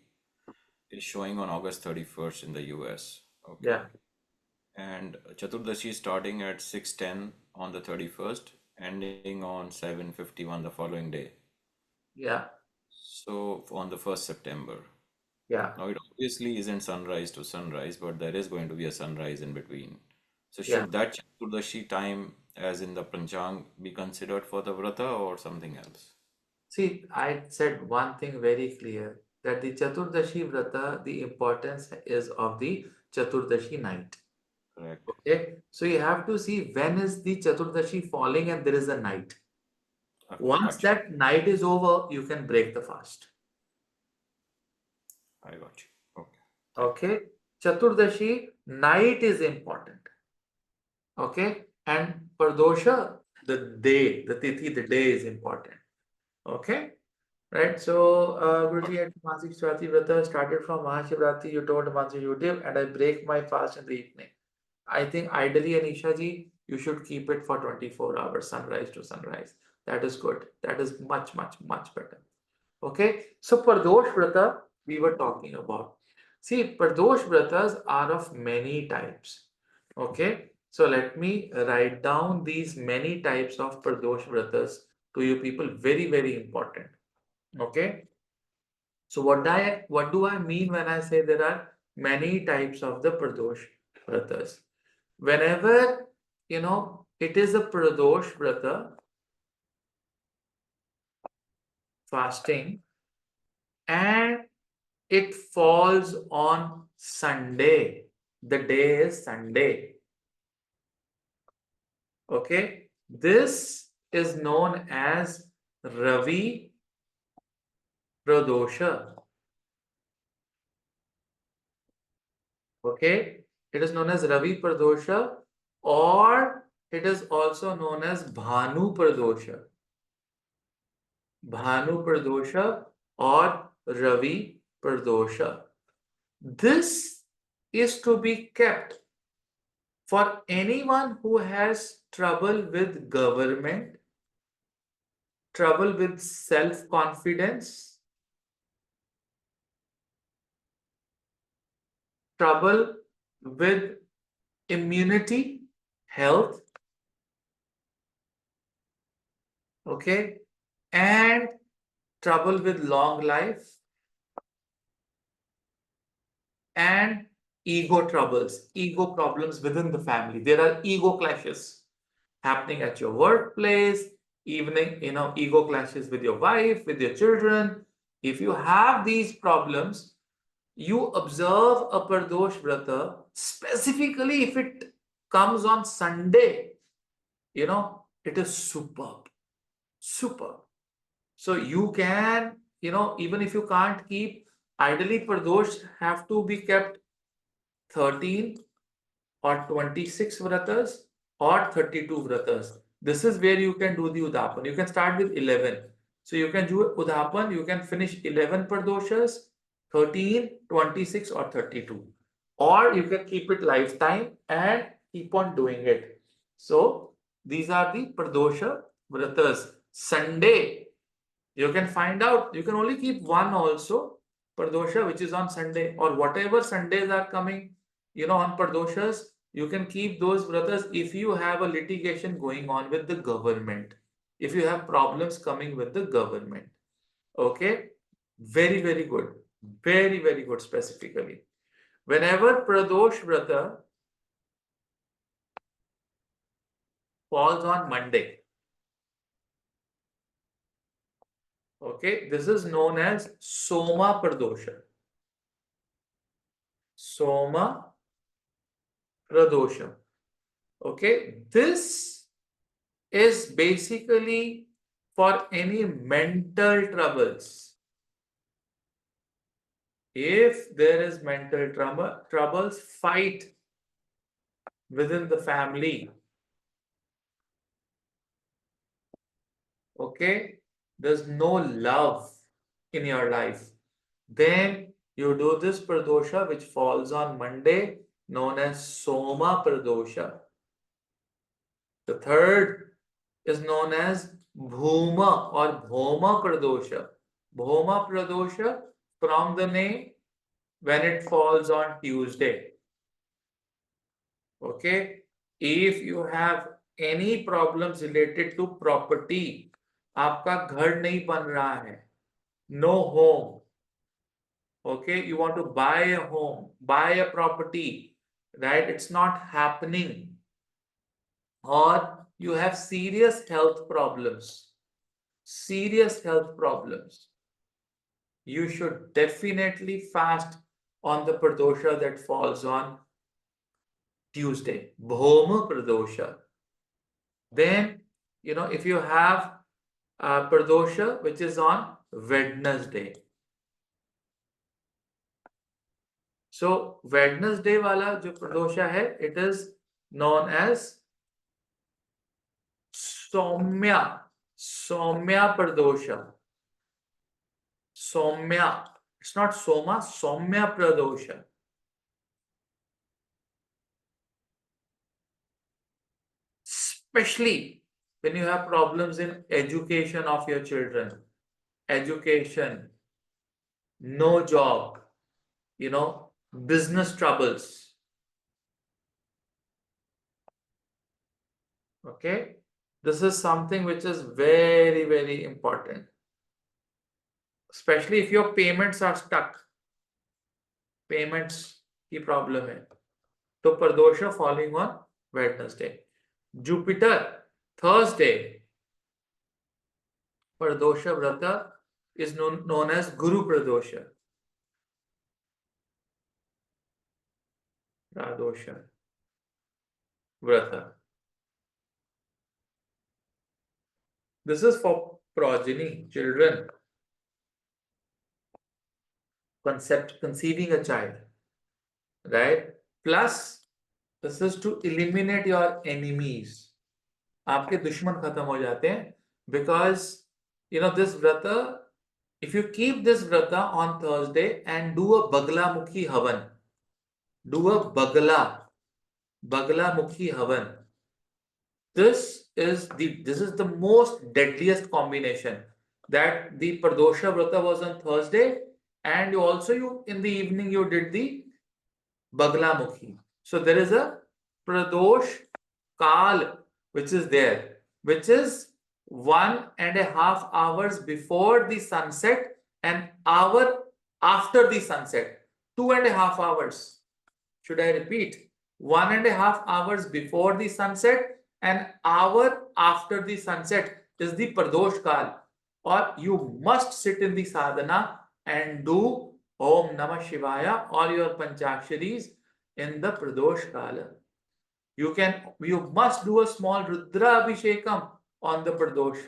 is showing on August 31st in the US. Okay. Yeah, And Chaturdashi is starting at 6:10 on the 31st, ending on 7:51 the following day. yeah, So, on the 1st September. yeah, Now, it obviously isn't sunrise to sunrise, but there is going to be a sunrise in between. So, yeah. should that Chaturdashi time, as in the Panchang, be considered for the Vrata or something else? See, I said one thing very clear that the Chaturdashi Vrata, the importance is of the Chaturdashi night. Correct. Okay, so you have to see when is the Chaturdashi falling and there is a night. Okay, Once gotcha. that night is over, you can break the fast. I got you. Okay, thanks. Okay, Chaturdashi night is important. Okay, and Pardosha, the day, the Tithi, the day is important. Okay, right. So, Guruji at Masik Shivratri Vrata started from Mahashivratri. You told Mansi YouTube, and I break my fast in the evening. I think ideally, Anisha ji, you should keep it for 24 hours, sunrise to sunrise. That is good. That is much, much, much better. Okay. So Pardosh Vrata, we were talking about. See, Pardosh Vratas are of many types. Okay. So let me write down these many types of Pardosh Vratas to you people. Very, very important. Okay. So what do I mean when I say there are many types of the Pradosh Vratas? Whenever it is a Pradosh Vrata fasting and it falls on Sunday. The day is Sunday. Okay. This is known as Ravi Pradosha. Okay. It is known as Ravi Pradosha, or it is also known as Bhanu Pradosha. Bhanu Pradosha or Ravi Pradosha. This is to be kept for anyone who has trouble with government, trouble with self-confidence, trouble with immunity, health, okay, and trouble with long life and ego troubles, ego problems within the family. There are ego clashes happening at your workplace, ego clashes with your wife, with your children. If you have these problems, you observe a Pardosh Vrata, specifically if it comes on Sunday, it is superb. Superb. So you can, even if you can't keep, ideally Pardosh have to be kept 13 or 26 vratas or 32 vratas. This is where you can do the Udapan. You can start with 11. So you can do Udapan, you can finish 11 Pardoshas, 13, 26 or 32. Or you can keep it lifetime and keep on doing it. So these are the Pardosha vratas. Sunday, you can find out, you can only keep one also, Pardosha, which is on Sunday, or whatever Sundays are coming, on Pardoshas, you can keep those vratas if you have a litigation going on with the government, if you have problems coming with the government. Okay, very, very good. Very, very good specifically. Whenever Pradosh Vrata falls on Monday, Okay, this is known as Soma Pradosha. Soma Pradosha. Okay, this is basically for any mental troubles. If there is mental troubles, fight within the family. Okay, there's no love in your life. Then you do this Pradosha which falls on Monday, known as Soma Pradosha. The third is known as Bhuma or Bhoma Pradosha. Bhoma Pradosha from the name when it falls on Tuesday. Okay, if you have any problems related to property, आपका घर नहीं बन रहा है, no home. Okay, you want to buy a home, buy a property, right? It's not happening. Or you have serious health problems. Serious health problems. You should definitely fast on the Pradosha that falls on Tuesday. Bhoma Pradosha. Then, if you have Pradosha which is on Wednesday. So Wednesday wala jo Pradosha hai, it is known as Soumya Pradosha. Soumya. It's not Soma, Soumya Pradosha. Especially when you have problems in education of your children. Education, no job, business troubles. Okay, this is something which is very, very important, especially if your payments are stuck. Payments की problem है, तो Pardosha falling on Wednesday. Jupiter, Thursday. Pardosha Vrata is known as Guru Pradosha. Pradosha Vrata. This is for progeny, children. Conceiving a child, right? Plus, this is to eliminate your enemies. आपके दुश्मन खत्म हो जाते हैं, because this vrata, if you keep this vrata on Thursday and do a baglamukhi havan, do a baglamukhi havan. This is the most deadliest combination, that the Pardosha Vrata was on Thursday, and you in the evening you did the Baglamukhi. So there is a Pradosh Kal which is there, which is 1.5 hours before the sunset and hour after the sunset. 2.5 hours. Should I repeat? 1.5 hours before the sunset and hour after the sunset is the Pradosh Kal. Or you must sit in the sadhana and do Om Namah Shivaya or your Panchaksharis in the Pradosh Kala. You must do a small Rudra Abhishekam on the Pradosh,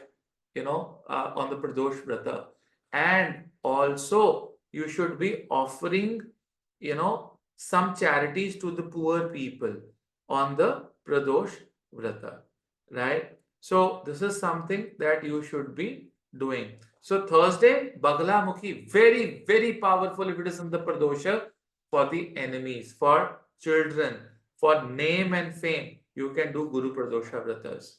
on the Pradosh Vrata. And also you should be offering, some charities to the poor people on the Pradosh Vrata, right? So this is something that you should be doing. So Thursday, Bagla Mukhi, very, very powerful if it is in the Pradosha, for the enemies, for children, for name and fame. You can do Guru Pradosha Vratas.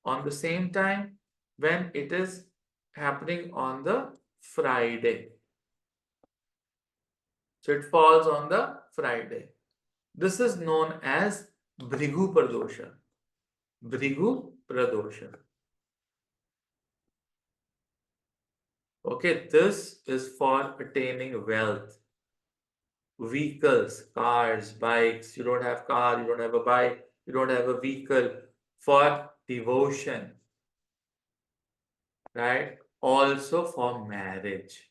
On the same time, when it is happening on the Friday. So it falls on the Friday. This is known as Bhrigu Pradosha. Bhrigu Pradosha. Okay, this is for attaining wealth. Vehicles, cars, bikes. You don't have car, you don't have a bike, you don't have a vehicle. For devotion, right? also for marriage,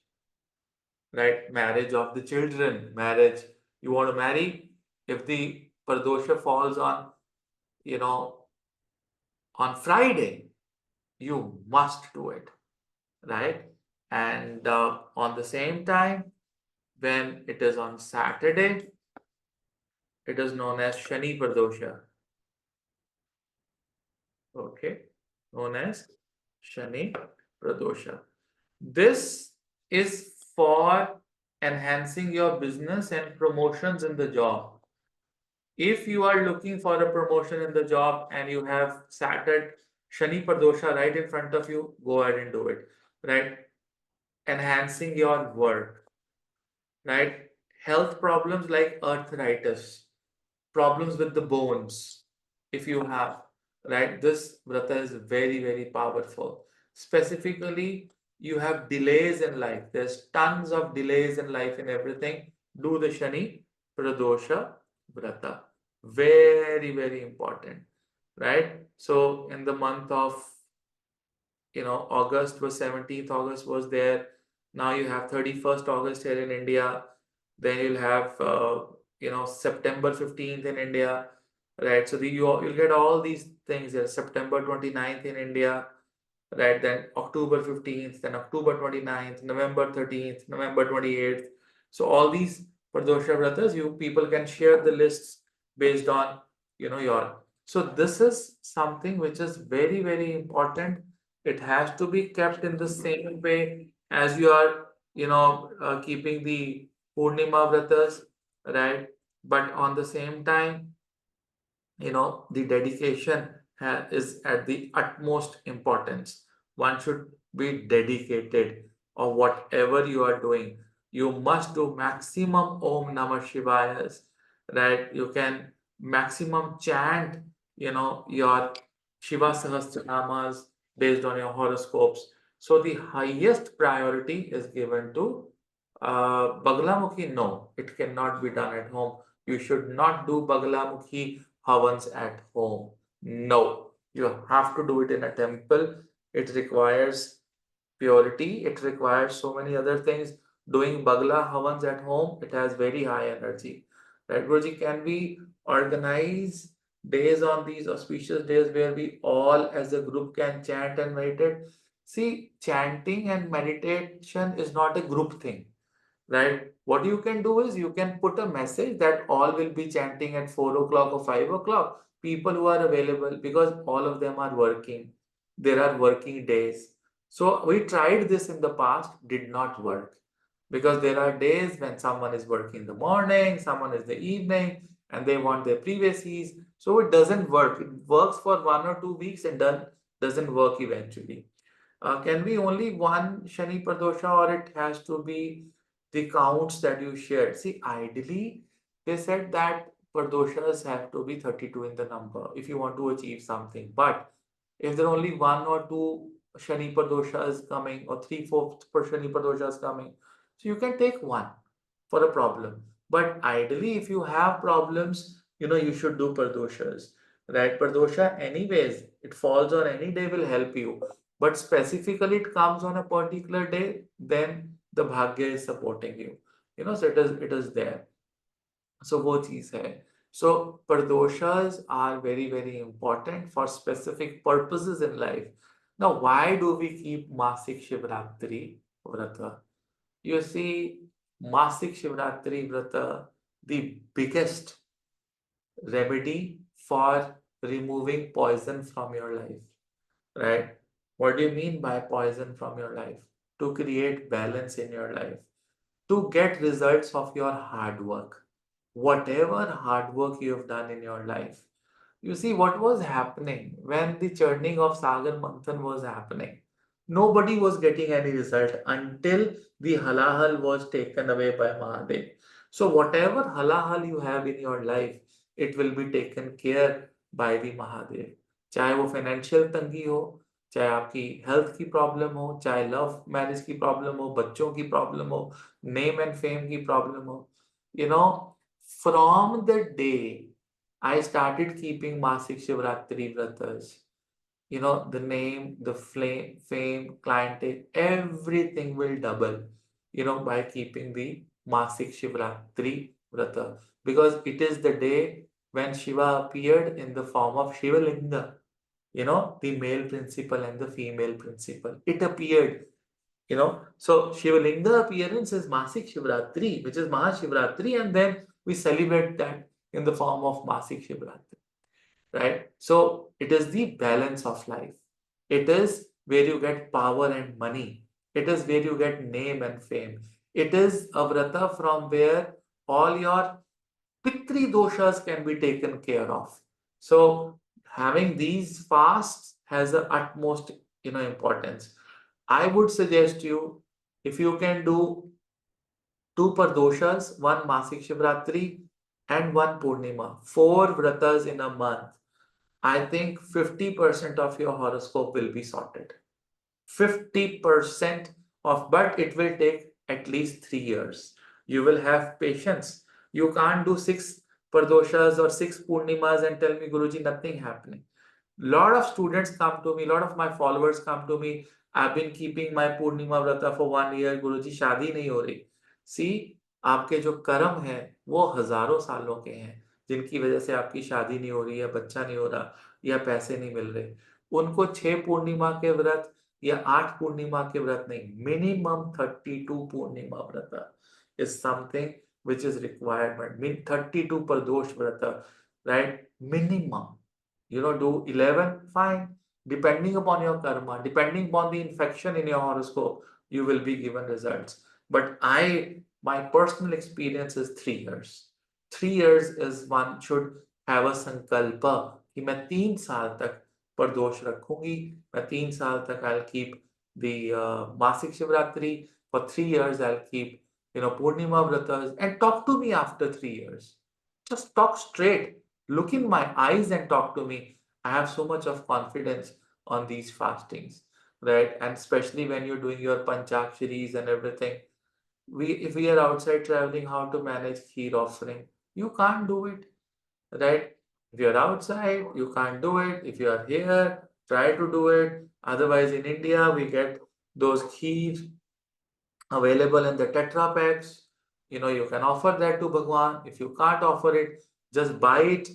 right? Marriage of the children, marriage. You want to marry? If the Pardosha falls on, you know, on Friday, you must do it, right? And on the same time, when it is on Saturday, it is known as Shani Pardosha, okay? Known as Shani Pradosha. This is for enhancing your business and promotions in the job. If you are looking for a promotion in the job and you have Saturn Shani Pardosha right in front of you, go ahead and do it, right? Enhancing your work, right? Health problems like arthritis, problems with the bones, if you have, right? This vrata is very, very powerful. Specifically, you have delays in life. There's tons of delays in life in everything. Do the Shani Pradosha vrata. Very, very important, right? So in the month of, August was 17th August was there. Now you have 31st August here in India. Then you'll have, September 15th in India, right? So you'll get all these things here. September 29th in India, right? Then October 15th, then October 29th, November 13th, November 28th. So all these Pardosha Vratas, you people can share the lists based on, your. So this is something which is very, very important. It has to be kept in the same way as you are, keeping the Purnima Vratas, right? But on the same time, the dedication is at the utmost importance. One should be dedicated or whatever you are doing. You must do maximum Om Namah Shivayas, right? You can maximum chant, your Shiva Sahasranamas based on your horoscopes. So the highest priority is given to Baglamukhi. No, it cannot be done at home. You should not do Baglamukhi havans at home. No, you have to do it in a temple. It requires purity. It requires so many other things. Doing Bagla havans at home, it has very high energy. Right, Guruji, can we organize days on these auspicious days where we all as a group can chant and meditate? See, chanting and meditation is not a group thing, right? What you can do is you can put a message that all will be chanting at 4 o'clock or 5 o'clock. People who are available, because all of them are working. There are working days. So we tried this in the past, did not work. Because there are days when someone is working in the morning, someone is the evening, and they want their privacies. So it doesn't work. It works for 1 or 2 weeks and doesn't work eventually. Can be only one Shani Pradosha or it has to be the counts that you shared? See, ideally, they said that Pradoshas have to be 32 in the number if you want to achieve something. But if there are only 1 or 2 Shani Pradoshas coming or 3/4 per Shani Pradoshas coming, so you can take one for a problem. But ideally, if you have problems, you should do Pradoshas. Right? Pradosha, anyways, it falls on any day will help you. But specifically it comes on a particular day, then the bhagya is supporting you. So it is there. So वो चीज है. So pradoshas are very, very important for specific purposes in life. Now, why do we keep Masik Shivratri Vrata? You see, Masik Shivratri Vrata, the biggest remedy for removing poison from your life, right? What do you mean by poison from your life? To create balance in your life, to get results of your hard work. Whatever hard work you have done in your life. You see, what was happening when the churning of Sagar Manthan was happening? Nobody was getting any result until the halahal was taken away by Mahadev. So, whatever halahal you have in your life, it will be taken care by the Mahadev. चाहे वो financial तंगी हो, चाहे आपकी health की problem हो, चाहे love marriage की प्रॉब्लम हो, बच्चों की प्रॉब्लम हो, नेम एंड फेम की प्रॉब्लम हो, you know, from the day I started keeping Masik Shivratri Vratas, the name, the fame, clientele, everything will double, by keeping the Masik Shivratri Vrata. Because it is the day when Shiva appeared in the form of Shivalinga, the male principle and the female principle. It appeared, So Shivalinga appearance is Masik Shivratri, which is Mahashivratri, and then we celebrate that in the form of Masik Shivratri, right? So it is the balance of life. It is where you get power and money. It is where you get name and fame. It is a vrata from where all your Pitri doshas can be taken care of. So having these fasts has the utmost, importance. I would suggest you, if you can do two Pardoshas, one Masik Shivratri and one Purnima, four vratas in a month, I think 50% of your horoscope will be sorted. 50% but it will take at least 3 years. You will have patience. You can't do six Pardoshas or six Purnimas and tell me, Guruji, nothing happening. Lot of students come to me, lot of my followers come to me. I've been keeping my Purnima Vrata for 1 year. Guruji, शादी नहीं हो रही. See, आपके जो कर्म है वो हजारों सालों के हैं, जिनकी वजह से आपकी शादी नहीं हो रही है, बच्चा नहीं हो रहा या पैसे नहीं मिल रहे. उनको 6 पूर्णिमा के व्रत या 8 पूर्णिमा के व्रत नहीं, मिनिमम 32 पूर्णिमा व्रत is something which is requirement. Mean 32 Pardosh Vrata, right? Minimum. Do 11, fine. Depending upon your karma, depending upon the infection in your horoscope, you will be given results. But my personal experience is 3 years. 3 years is one should have a sankalpa कि मैं 3 साल तक प्रदोष रखूंगी, मैं 3 साल तक I'll keep the Masik Shivratri, for 3 years I'll keep Purnima Vratas, and talk to me after 3 years. Just talk straight. Look in my eyes and talk to me. I have so much of confidence on these fastings, right? And especially when you're doing your Panchaksharis and everything. If we are outside traveling, how to manage kheer offering? You can't do it, right? If you're outside, you can't do it. If you are here, try to do it. Otherwise, in India, we get those kheer available in the Tetra packs. You can offer that to Bhagwan. If you can't offer it, just buy it,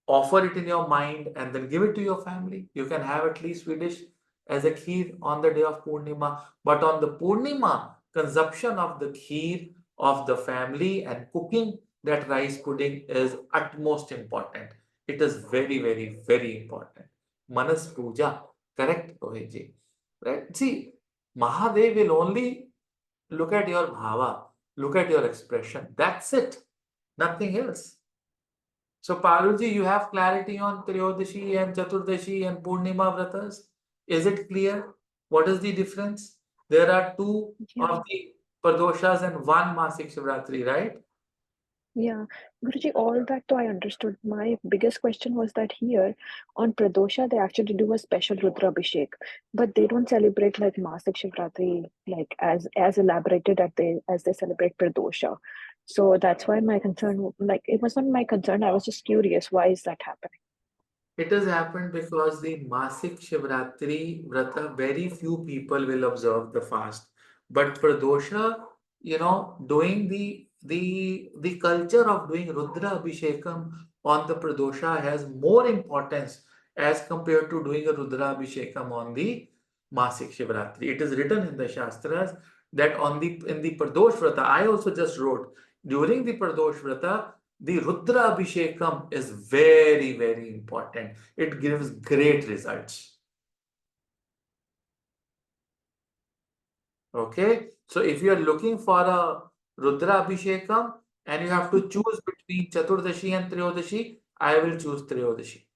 offer it in your mind and then give it to your family. You can have at least Swedish as a kheer on the day of Purnima. But on the Purnima, consumption of the kheer of the family and cooking that rice pudding is utmost important. It is very, very, very important. Manas Puja, correct, Rohitji? Right? See, Mahadev will only look at your bhava, look at your expression. That's it. Nothing else. So, Paruji, you have clarity on Triyodashi and Chaturdashi and Purnima Vratas? Is it clear? What is the difference? There are two Yeah. of the Pardoshas and one Masik Shivratri, right? Yeah, Guruji, all that though I understood. My biggest question was that here on Pradosha, they actually do a special Rudra Abhishek, but they don't celebrate like Masik Shivratri like as elaborated as they celebrate Pradosha. So that's why my concern, like it wasn't my concern. I was just curious, why is that happening? It has happened because the Masik Shivratri Vrata, very few people will observe the fast. But Pradosha, doing the culture of doing Rudra Abhishekam on the Pradosha has more importance as compared to doing a Rudra Abhishekam on the Masik Shivratri. It is written in the shastras that in the Pradosh Vrata, I also just wrote, during the Pradosh Vrata, the Rudra Abhishekam is very, very important. It gives great results. Okay, so if you are looking for a Rudra Abhishekam and you have to choose between Chaturdashi and Triyodashi, I will choose Triyodashi.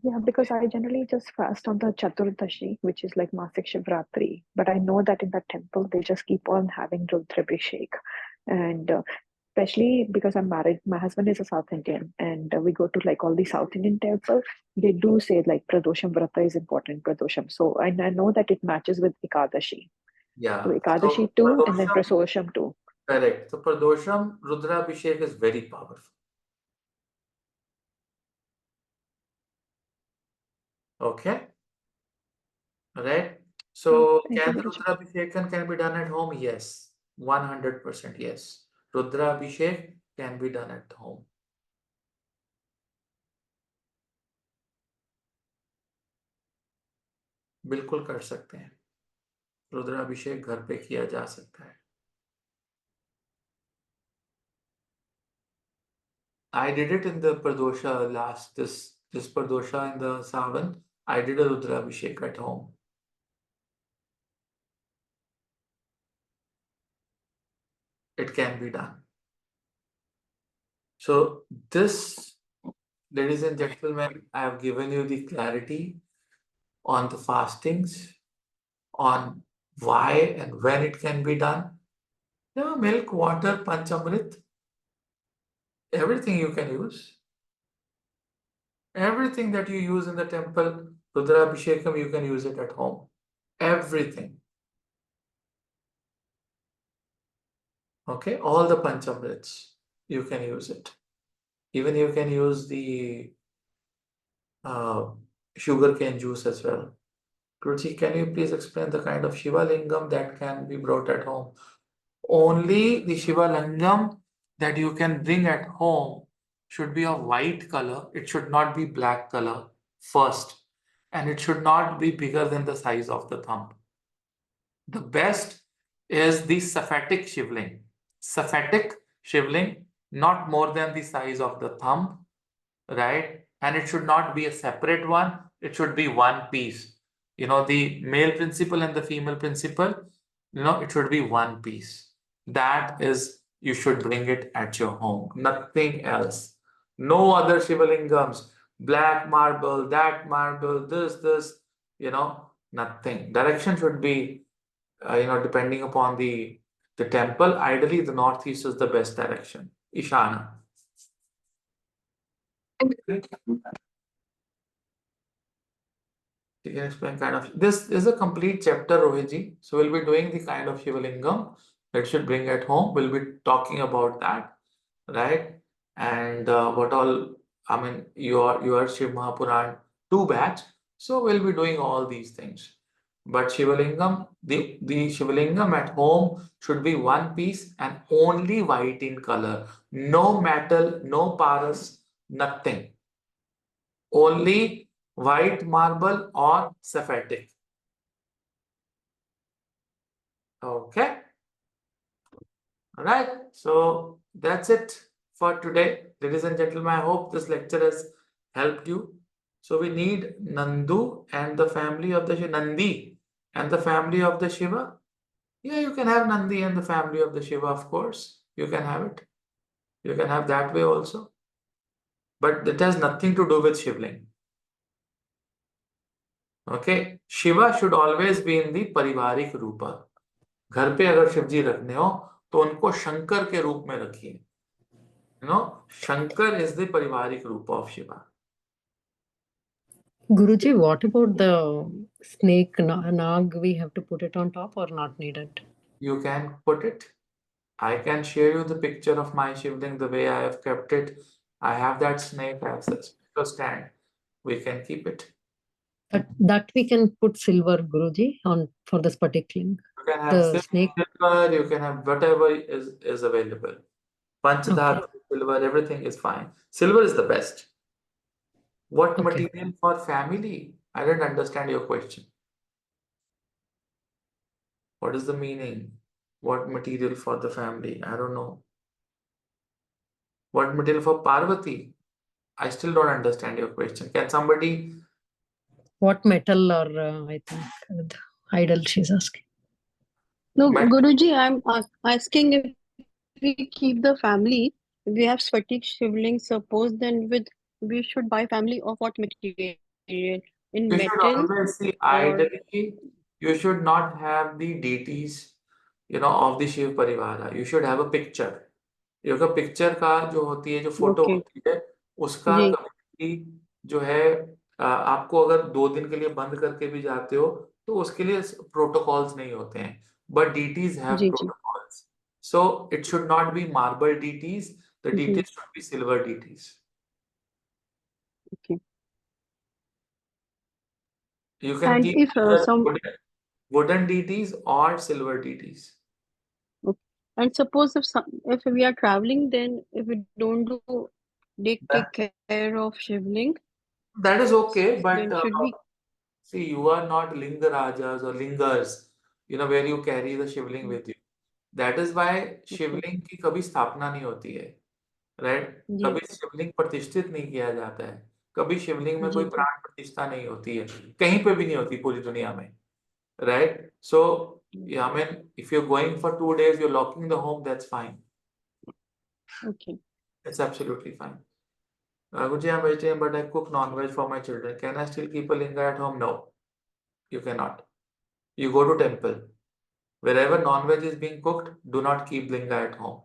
Yeah, because I generally just fast on the Chaturdashi, which is like Masik Shivratri. But I know that in that temple, they just keep on having Rudrabhishek. And especially because I'm married, my husband is a South Indian, and we go to like all the South Indian temples. They do say like Pradosham Vrata is important, Pradosham. So I know that it matches with Ekadashi. Yeah. So Ekadashi too, and then Pradosham too. Correct. So Pradosham Rudra Abhishek is very powerful. Okay, right? So Thank you, can the Guruji. Rudrabhishek can be done at home? Yes, 100% yes. Rudrabhishek can be done at home. बिल्कुल कर सकते हैं, रुद्राभिषेक घर पे किया जा सकता है. I did it in the Pardosha this Pardosha in the Savan. I did a Rudrabhishek at home. It can be done. So this, ladies and gentlemen, I have given you the clarity on the fastings, on why and when it can be done. Yeah, milk, water, panchamrit, everything you can use. Everything that you use in the temple, Rudrabhishekam, you can use it at home. Everything. Okay, all the panchamrits, you can use it. Even you can use the sugarcane juice as well. Guruji, can you please explain the kind of Shiva Lingam that can be brought at home? Only the Shiva Lingam that you can bring at home should be of white color. It should not be black color first. And it should not be bigger than the size of the thumb. The best is the Saphatic Shivling. Saphatic Shivling, not more than the size of the thumb, right? And it should not be a separate one. It should be one piece. The male principle and the female principle, it should be one piece. That is, you should bring it at your home. Nothing else. No other Shivalingams, black marble, that marble, this, nothing. Direction should be, depending upon the temple. Ideally, the northeast is the best direction. Ishana. You can explain kind of this is a complete chapter, Rohitji. So we'll be doing the kind of Shivalingam that should bring at home. We'll be talking about that, right? And what all, I mean, your Shiv Mahapuran 2 batch. So we'll be doing all these things. But Shivalingam, the Shivalingam at home should be one piece and only white in color. No metal, no paras, nothing. Only white marble or Saphatic. Okay. All right. So that's it for today. Ladies and gentlemen, I hope this lecture has helped you. So we need Nandu and the family of the Nandi and the family of the Shiva. Yeah, you can have Nandi and the family of the Shiva, of course. You can have it. You can have that way also. But it has nothing to do with Shivling. Okay. Shiva should always be in the Parivarik Rupa. घर पे अगर शिव जी रखने हो तो उनको शंकर के रूप में रखिए. शंकर is the parivaric रूप of Shiva. Guruji, what about the snake nag? We have to put it on top or not needed? You can put it. I can share you the picture of my Shivling, the way I have kept it. I have that snake, I have such a stand. We can keep it. That we can put silver, Guruji, on for the spatikling. You can have The snake. silver, you can have whatever is available. Panchadhatu, silver, everything is fine. Silver is the best. What material for family? I don't understand your question. What is the meaning? What material for the family? I don't know. What material for Parvati? I still don't understand your question. Can somebody? What metal or I think the idol she's asking. No, Metal. Guruji, I'm asking if we keep the family, if we have Swatik Shivling, suppose then we should buy family of what material? In You should metal always see, or ideally, you should not have the deities, of the Shiv Parivara. You should have a picture. Yoga picture का जो होती है, जो photo okay, होती है, उसका जी कभी जो है आपको अगर 2 दिन के लिए बंद करके भी जाते हो तो उसके लिए प्रोटोकॉल्स नहीं होते हैं, बट deities have जी protocols. So it should not be marble deities. The जी deities should be silver deities. okay. You can And keep if either some wooden deities or silver deities. okay. And suppose if we are traveling, then if we don't take care of shivling, That is okay, then but should we? see, you are not Lingarajas or Lingars, where you carry the shivling with you. That is why Okay. शिवलिंग की कभी स्थापना नहीं होती है, right? कभी Yes. शिवलिंग प्रतिष्ठित नहीं किया जाता है, कभी शिवलिंग में कोई जी जी. प्राण प्रतिष्ठा नहीं होती है, कहीं पे भी नहीं होती पूरी दुनिया में, right? So I mean, if you're going for 2 days, you're locking the home, that's fine. Okay. It's absolutely fine. Guruji, I'm vegetarian, but I cook non-veg for my children. Can I still keep a linga at home? No, you cannot. You go to temple. Wherever non-veg is being cooked, do not keep linga at home.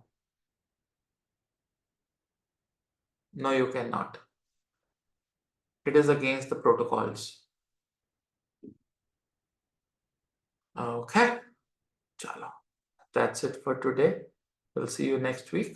No, you cannot. It is against the protocols. Okay, chalo. That's it for today. We'll see you next week.